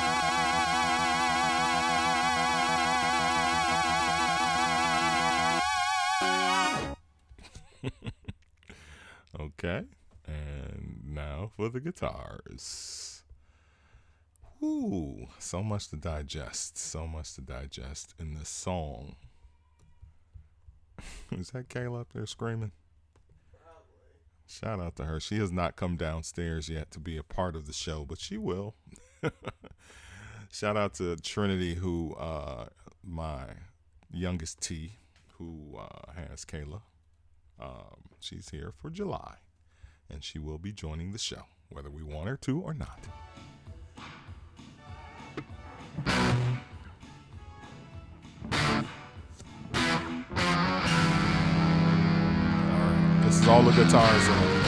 Okay. And now for the guitars. Ooh, so much to digest. So much to digest in this song. Is that Kayla up there screaming? Probably. Shout out to her. She has not come downstairs yet to be a part of the show, but she will. Shout out to Trinity, who, my youngest T, who has Kayla. She's here for July, and she will be joining the show, whether we want her to or not. This is all the guitars in it.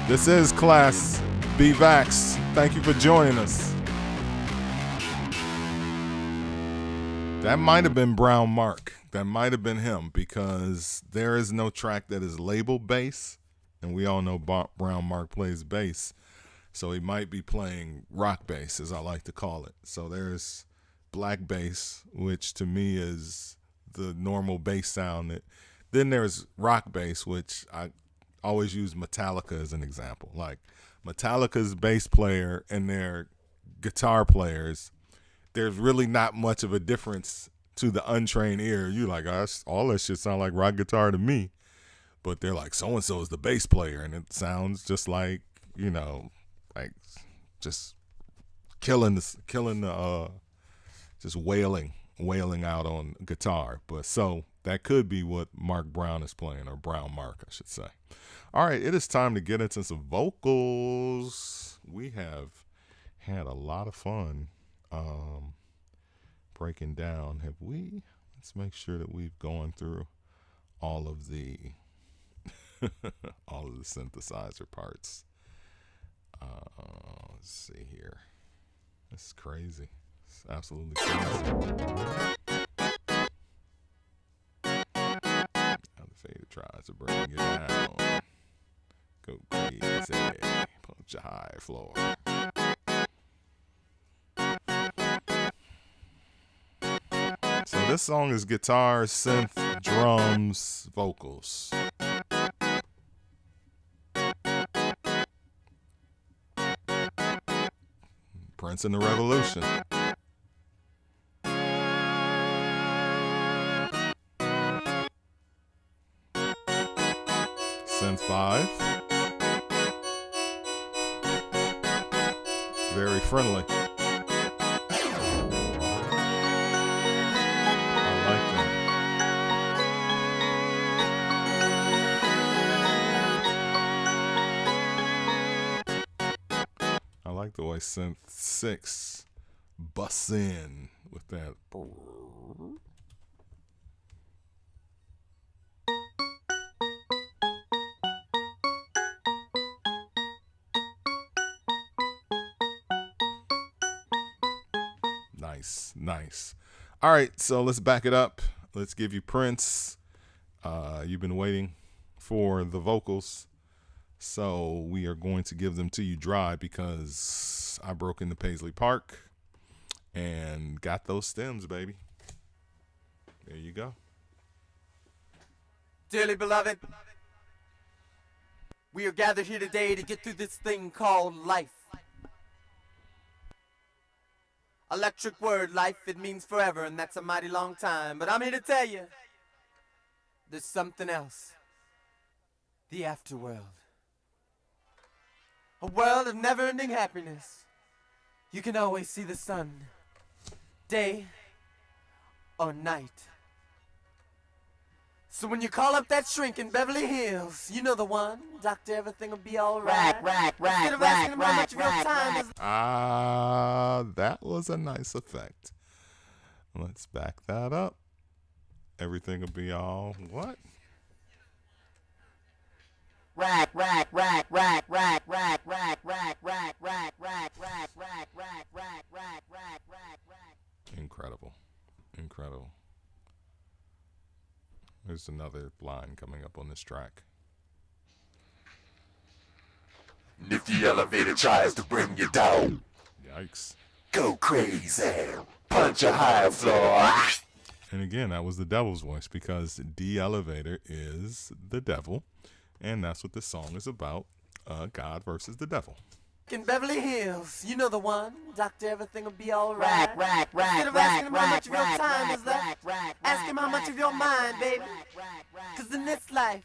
This is Class B Vax. Thank you for joining us. That might have been Brown Mark. That might have been him, because there is no track that is labeled bass, and we all know Brown Mark plays bass. So he might be playing rock bass, as I like to call it. So there's black bass, which to me is the normal bass sound. Then there's rock bass, which I always use Metallica as an example. Like Metallica's bass player and their guitar players, there's really not much of a difference to the untrained ear. You're like, gosh, all that shit sound like rock guitar to me. But they're like, so-and-so is the bass player, and it sounds just like, you know, like just killing the just wailing out on guitar. But so that could be what Mark Brown is playing, or Brown Mark, I should say. All right, it is time to get into some vocals. We have had a lot of fun breaking down. Have we? Let's make sure that we've gone through all of the all of the synthesizer parts. Let's see here. This is crazy. It's absolutely crazy. Now the fader tries to bring it down. Go crazy. Punch a high floor. So this song is guitar, synth, drums, vocals. Prince and the Revolution. Synth 5. Very friendly. I like that. I like the way Synth 6 busts in with that. Nice. All right, so let's back it up. Let's give you Prince. You've been waiting for the vocals, so we are going to give them to you dry, because I broke into Paisley Park and got those stems, baby. There you go. Dearly beloved, we are gathered here today to get through this thing called life. Electric word, life, it means forever, and that's a mighty long time. But I'm here to tell you, there's something else. The afterworld. A world of never-ending happiness. You can always see the sun, day or night. So when you call up that shrink in Beverly Hills, you know the one. Doctor, everything will be alright. Instead of asking him how much of your time is. That was a nice effect. Let's back that up. Everything will be all what? Incredible. Incredible. There's another line coming up on this track. And if the elevator tries to bring you down, Yikes. go crazy, punch a higher floor. And again, that was the devil's voice because the elevator is the devil. And that's what this song is about. God versus the devil. In Beverly Hills, you know the one. Doctor, everything will be alright. Instead of asking him how much of your time is left, ask him how much of your mind, baby. Cause in this life,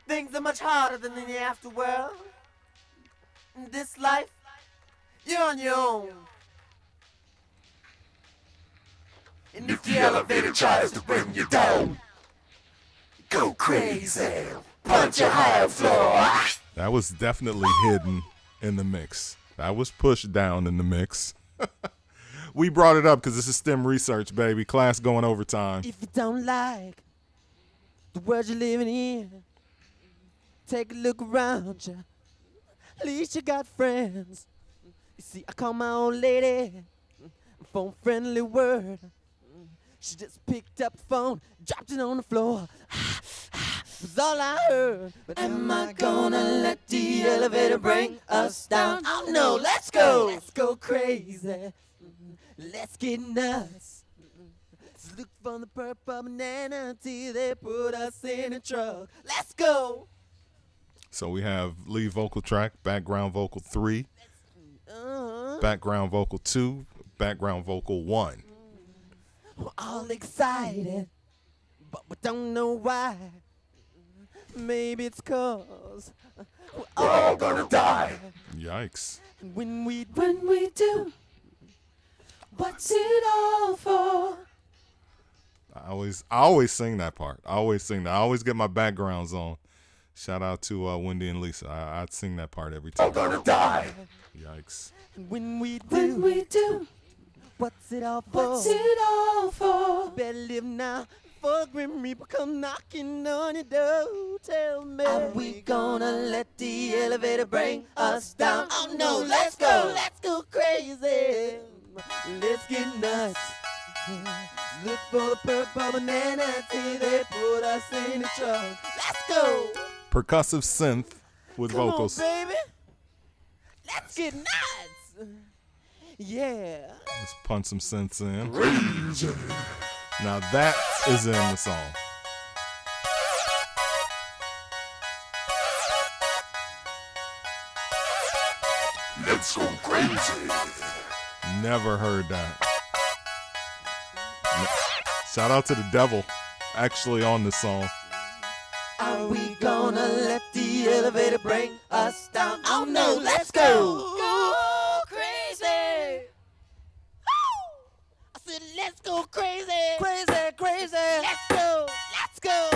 things are much harder than in the afterworld. In this life, you're on your own. And if the elevator tries to bring you down, go crazy, punch a higher floor. That was definitely hidden in the mix. That was pushed down in the mix. We brought it up because this is STEM research, baby. Class going overtime. If you don't like the world you're living in, take a look around you. At least you got friends. You see, I call my old lady, phone friendly word. She just picked up the phone, dropped it on the floor. Was all I heard. But am I gonna let the elevator bring us down? Oh no, let's go crazy. Let's get nuts. Let's look for the purple banana till they put us in a truck. Let's go. So we have lead vocal track, background vocal 3, background vocal 2, background vocal 1. We're all excited, but we don't know why. Maybe it's 'cause We're all gonna die. Yikes. when we do, what's it all for? I always sing that part. I always sing that. I always get my backgrounds on. Shout out to Wendy and Lisa. I'd sing that part every All time. gonna die. Yikes. When we do, what's it all for? What's it all for? Better live now before Grim Reaper come knocking on your door. Tell me, are we gonna let the elevator bring us down? Oh no, let's go crazy. Let's get nuts. Look for the purple banana till they put us in the truck. Let's go. Percussive synth with Come vocals. on, baby. Let's get nuts. Yeah. Let's punch some synths in. Crazy. Now that is in the song. Let's go crazy. Never heard that. Shout out to the devil actually on this song. Are we gonna let the elevator bring us down? Oh no, let's go. Go crazy. I said let's go crazy. Crazy. Let's go.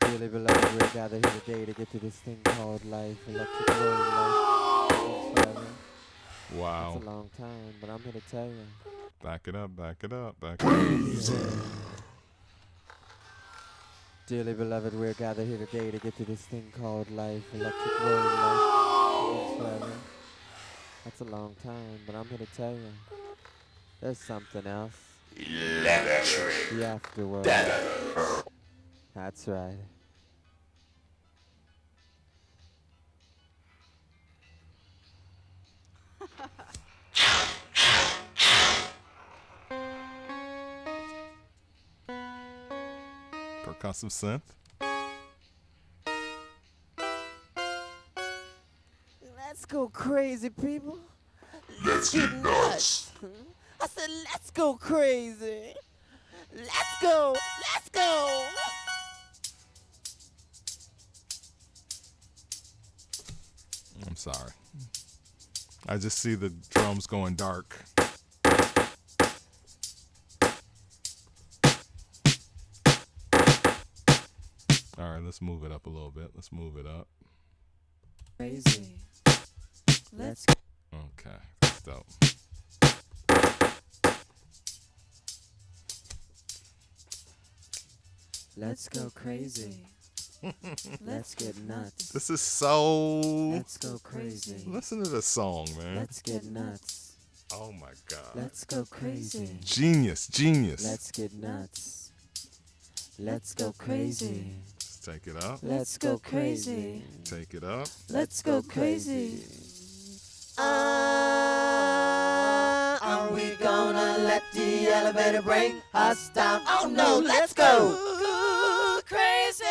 Dearly beloved, we're gathered here today to get to this thing called life, electric world life. Forever. Wow. It's a long time, but I'm here to tell you. Back it up. Dearly beloved, we're gathered here today to get to this thing called life, electric world life. Forever. That's a long time, but I'm here to tell you. There's something else. Electric. The afterworld. That's right. percussive synth. Let's go crazy, people. Let's get nuts. I said, let's go crazy. Let's go. Let's go. I'm sorry. I just see the drums going dark. All right, let's move it up a little bit. Let's move it up. Crazy. Let's Okay, that's dope. Let's go crazy. Let's get nuts. This is so. Let's go crazy. Listen to this song, man. Let's get nuts. Oh my God. Let's go crazy. Genius, genius. Let's get nuts. Let's go crazy. Let's take it up. Let's go crazy. Take it up. Let's go crazy. Are we gonna let the elevator bring us down? Oh no, let's go crazy.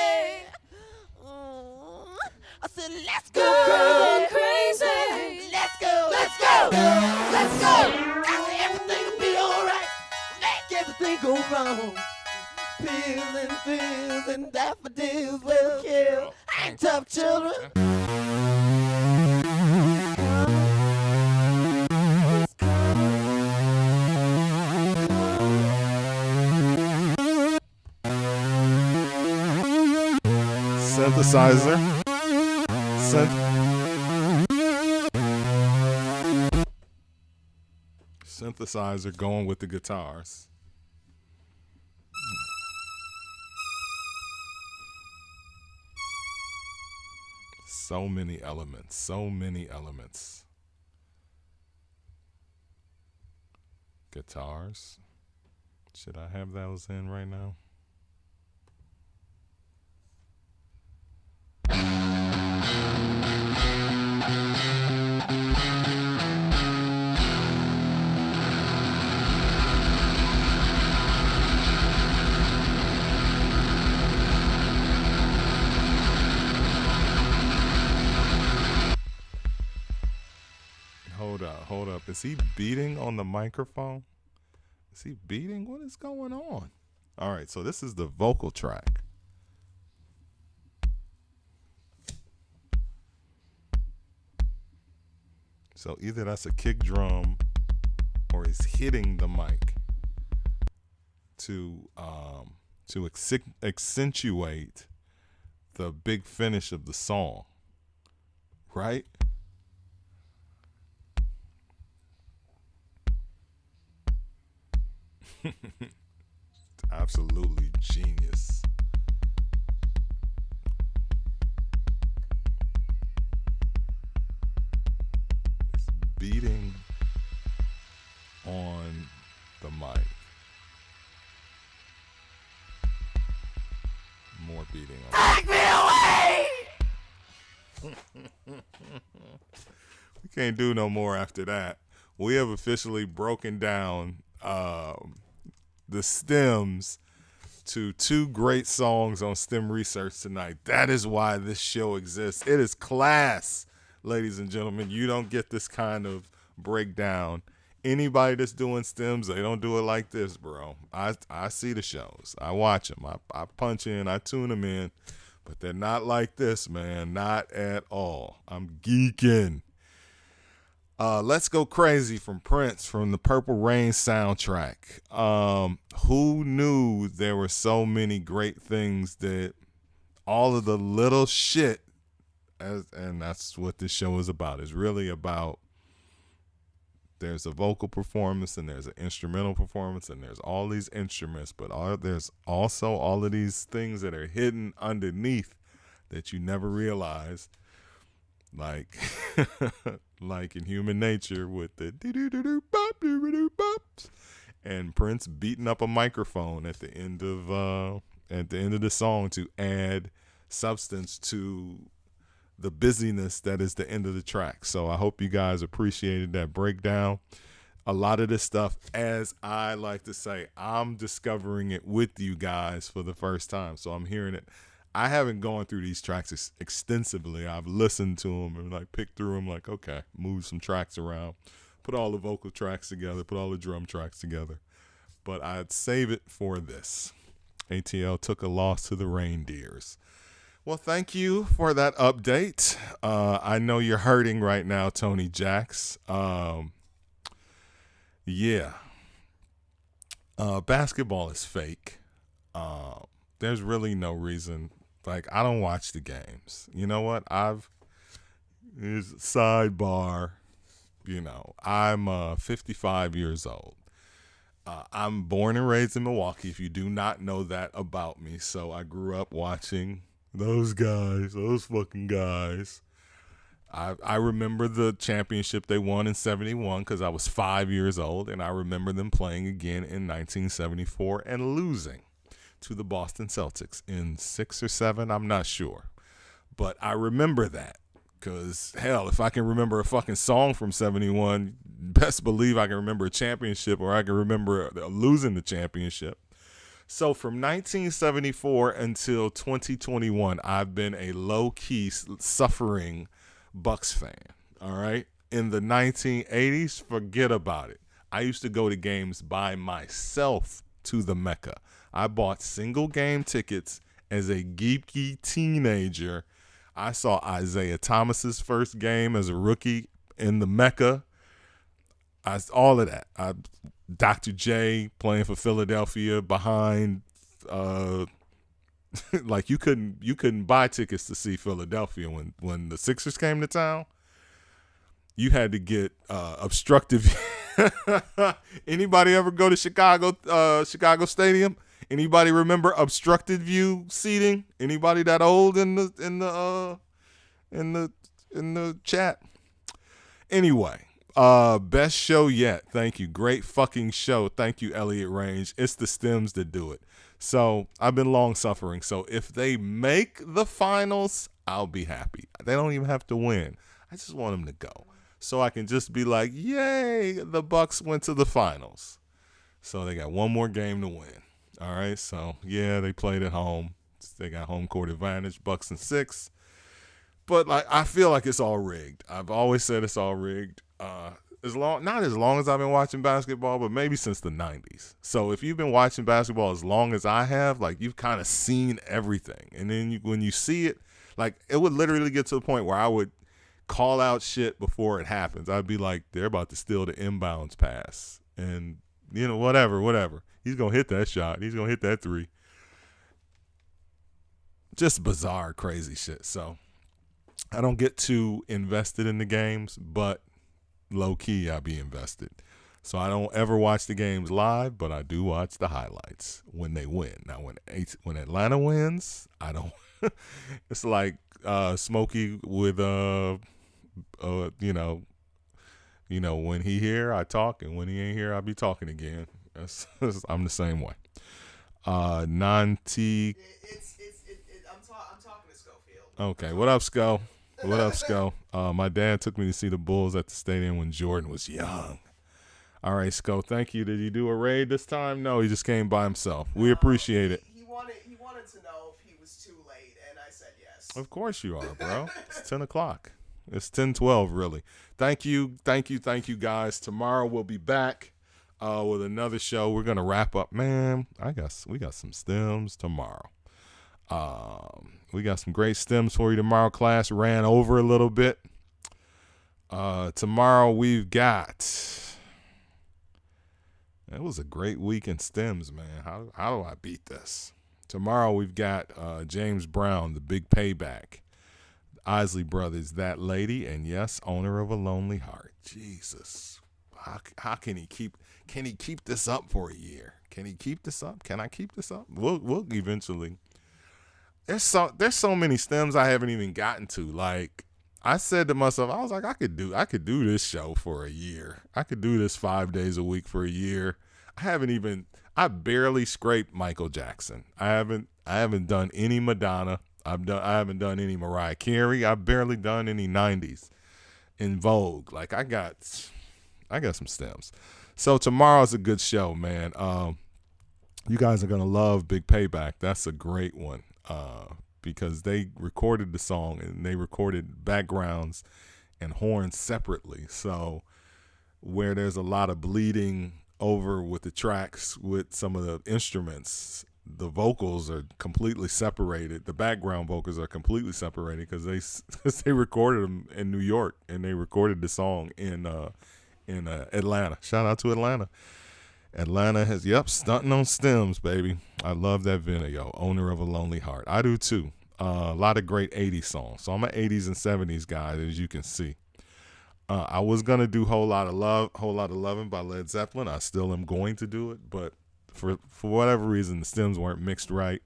I said, let's go crazy. Let's go. Let's go. Let's go. Everything will be alright. Make everything go wrong. Pills and fears and daffodils will kill. Ain't tough children. Synthesizer. Synthesizer going with the guitars. So many elements. So many elements. Guitars. Should I have those in right now? Hold up. Is he beating on the microphone? Is he beating? What is going on? All right, so this is the vocal track. So either that's a kick drum or he's hitting the mic to accentuate the big finish of the song, right? Absolutely genius. It's beating on the mic. More beating on Take me away! We can't do no more after that. We have officially broken down the stems to two great songs on STEM research tonight. That is why this show exists. It is class, ladies and gentlemen. You don't get this kind of breakdown. Anybody that's doing stems, they don't do it like this, bro. I see the shows. I watch them. I punch in. I tune them in. But they're not like this, man. Not at all. I'm geeking. Let's Go Crazy from Prince from the Purple Rain soundtrack. Who knew there were so many great things that all of the little shit, and that's what this show is about. It's really about there's a vocal performance and there's an instrumental performance and there's all these instruments, but there's also all of these things that are hidden underneath that you never realized. Like, like in Human Nature with the do-do-do-do-bop-do-do-do-bops, and Prince beating up a microphone at the end of the song to add substance to the busyness that is the end of the track. So I hope you guys appreciated that breakdown. a lot of this stuff, as I like to say, I'm discovering it with you guys for the first time. So I'm hearing it. I haven't gone through these tracks extensively. I've listened to them and like picked through them, like, okay, move some tracks around, put all the vocal tracks together, put all the drum tracks together. But I'd save it for this. ATL took a loss to the Reindeers. Well, thank you for that update. I know you're hurting right now, Tony Jacks. Yeah. Basketball is fake. There's really no reason. Like, I don't watch the games. You know what? Here's a sidebar. You know, I'm 55 years old. I'm born and raised in Milwaukee, if you do not know that about me. So I grew up watching those fucking guys. I remember the championship they won in 71 because I was 5 years old, and I remember them playing again in 1974 and losing to the Boston Celtics in 6 or 7, I'm not sure. But I remember that because, hell, if I can remember a fucking song from 71, best believe I can remember a championship, or I can remember losing the championship. So from 1974 until 2021, I've been a low-key suffering Bucks fan, all right? In the 1980s, forget about it. I used to go to games by myself to the Mecca. I bought single game tickets as a geeky teenager. I saw Isaiah Thomas's first game as a rookie in the Mecca. All of that. Dr. J playing for Philadelphia behind like you couldn't buy tickets to see Philadelphia when the Sixers came to town. You had to get obstructive. Anybody ever go to Chicago Stadium? Anybody remember obstructed view seating? Anybody that old in the chat? Anyway, best show yet. Thank you. Great fucking show. Thank you, Elliot Range. It's the Stems that do it. So I've been long suffering. So if they make the finals, I'll be happy. They don't even have to win. I just want them to go, so I can just be like, yay, the Bucks went to the finals. So they got one more game to win. All right. So yeah, they played at home. They got home court advantage, Bucks in 6. But like, I feel like it's all rigged. I've always said it's all rigged. Not as long as I've been watching basketball, but maybe since the 90s. So if you've been watching basketball as long as I have, like, you've kind of seen everything. And then when you see it, like, it would literally get to the point where I would call out shit before it happens. I'd be like, they're about to steal the inbounds pass. And, you know, whatever. He's going to hit that shot. He's going to hit that 3. Just bizarre, crazy shit. So I don't get too invested in the games, but low-key, I be invested. So I don't ever watch the games live, but I do watch the highlights when they win. Now, when Atlanta wins, I don't. It's like Smokey with, when he here, I talk, and when he ain't here, I be talking again. I'm the same way. Non-T. I'm talking to Schofield. Okay, what up, Sco? What up, Sco? My dad took me to see the Bulls at the stadium when Jordan was young. All right, Sco, thank you. Did he do a raid this time? No, he just came by himself. We appreciate it. He wanted to know if he was too late, and I said yes. Of course you are, bro. It's 10 o'clock. It's 10:12, really. Thank you, guys. Tomorrow we'll be back with another show. We're going to wrap up. Man, we got some stems tomorrow. We got some great stems for you tomorrow. Class ran over a little bit. Tomorrow we've got. It was a great week in stems, man. How do I beat this? Tomorrow we've got James Brown, The Big Payback, Isley Brothers, That Lady, and yes, Owner of a Lonely Heart. Jesus, how can he keep? Can he keep this up for a year? Can he keep this up? Can I keep this up? We'll eventually. There's so many stems I haven't even gotten to. Like, I said to myself, I was like, I could do this show for a year. I could do this 5 days a week for a year. I barely scraped Michael Jackson. I haven't done any Madonna. I haven't done any Mariah Carey. I've barely done any 90s in Vogue. Like, I got I got some stems. So tomorrow's a good show, man. You guys are gonna love Big Payback. That's a great one because they recorded the song and they recorded backgrounds and horns separately. So where there's a lot of bleeding over with the tracks with some of the instruments, the vocals are completely separated. The background vocals are completely separated because they recorded them in New York and they recorded the song in Atlanta. Shout out to Atlanta. Atlanta has, stunting on stems, baby. I love that video, Owner of a Lonely Heart. I do too. A lot of great 80s songs. So I'm an 80s and 70s guy, as you can see. I was going to do Whole Lot of Lovin' by Led Zeppelin. I still am going to do it, but for whatever reason, the stems weren't mixed right.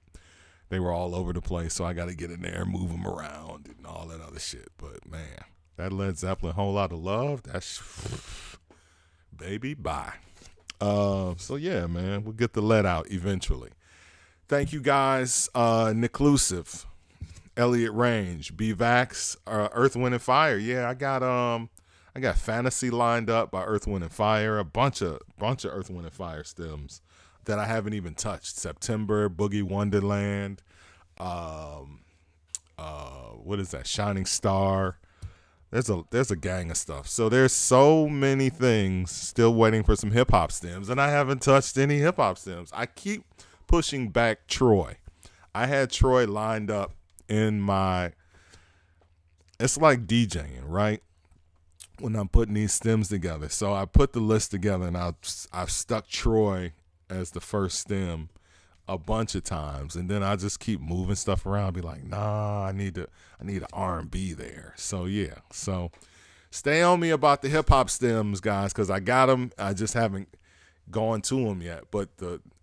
They were all over the place, so I got to get in there and move them around and all that other shit. But, man, that Led Zeppelin Whole Lot of Love, that's, baby, bye. So yeah, man, we'll get the let out eventually. Thank you guys. Niclusive, Elliot Range, B-Vax, Earth, Wind and Fire. Yeah, I got Fantasy lined up by Earth, Wind and Fire. A bunch of Earth, Wind and Fire stems that I haven't even touched. September, Boogie Wonderland. What is that? Shining Star. There's a gang of stuff. So there's so many things still waiting for some hip hop stems, and I haven't touched any hip hop stems. I keep pushing back Troy. I had Troy lined up in my. It's like DJing, right? When I'm putting these stems together. So I put the list together, and I've stuck Troy as the first stem a bunch of times, and then I just keep moving stuff around. Be like, nah, I need an R&B there. So yeah, so stay on me about the hip hop stems, guys, because I got them. I just haven't gone to them yet. But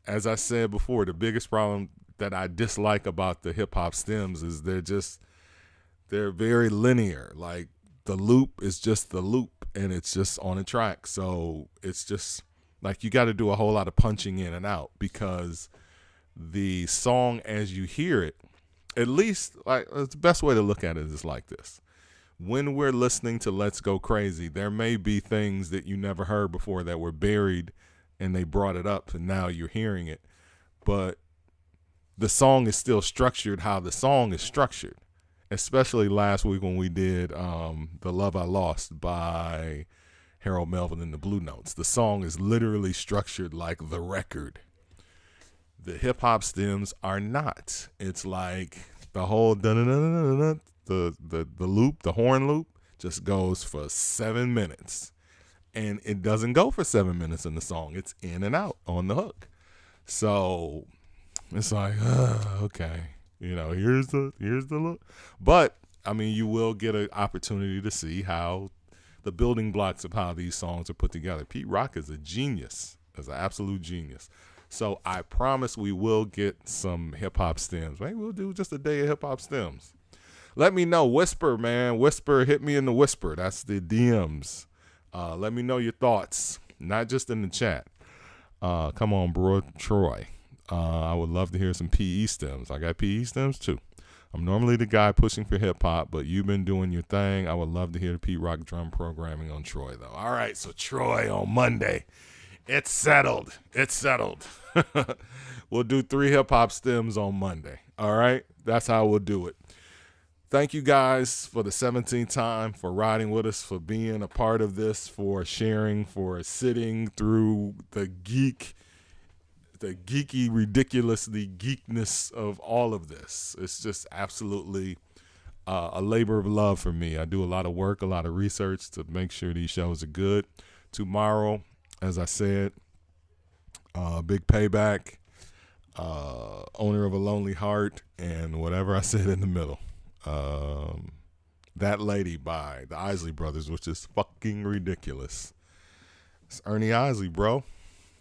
as I said before, the biggest problem that I dislike about the hip hop stems is they're very linear. Like the loop is just the loop, and it's just on a track. So it's just like you got to do a whole lot of punching in and out because the song as you hear it, at least like the best way to look at it is like this. When we're listening to Let's Go Crazy, there may be things that you never heard before that were buried and they brought it up and now you're hearing it. But the song is still structured how the song is structured. Especially last week when we did The Love I Lost by Harold Melvin and the Blue Notes. The song is literally structured like the record. The hip hop stems are not. It's like the whole the loop, the horn loop, just goes for 7 minutes, and it doesn't go for 7 minutes in the song. It's in and out on the hook. So it's like, okay, here's the look. But I mean, you will get an opportunity to see how the building blocks of how these songs are put together. Pete Rock is a genius, is an absolute genius. So I promise we will get some hip-hop stems. Maybe we'll do just a day of hip-hop stems. Let me know. Whisper, man. Whisper. Hit me in the whisper. That's the DMs. Let me know your thoughts, not just in the chat. Come on, bro. Troy. I would love to hear some PE stems. I got PE stems, too. I'm normally the guy pushing for hip-hop, but you've been doing your thing. I would love to hear the Pete Rock drum programming on Troy, though. All right, so Troy on Monday. It's settled. We'll do 3 hip-hop stems on Monday. All right? That's how we'll do it. Thank you guys for the 17th time, for riding with us, for being a part of this, for sharing, for sitting through the geeky, ridiculously geekness of all of this. It's just absolutely a labor of love for me. I do a lot of work, a lot of research to make sure these shows are good. Tomorrow, as I said, Big Payback, Owner of a Lonely Heart, and whatever I said in the middle. That Lady by the Isley Brothers, which is fucking ridiculous. It's Ernie Isley, bro.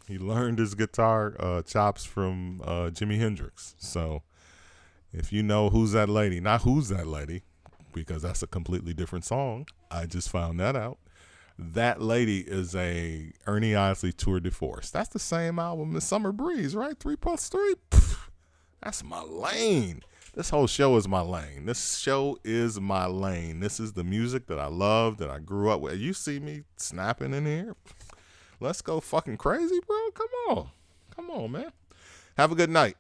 He learned his guitar chops from Jimi Hendrix. So if you know Who's That Lady, not Who's That Lady, because that's a completely different song. I just found that out. That Lady is a Ernie Isley tour de force. That's the same album as Summer Breeze, right? 3+3. Pff, that's my lane. This whole show is my lane. This show is my lane. This is the music that I love, that I grew up with. You see me snapping in here? Let's go fucking crazy, bro. Come on. Come on, man. Have a good night.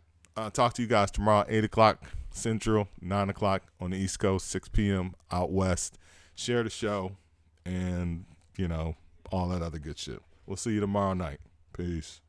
Talk to you guys tomorrow, 8 o'clock Central, 9 o'clock on the East Coast, 6 p.m. out West. Share the show and, you know, all that other good shit. We'll see you tomorrow night. Peace.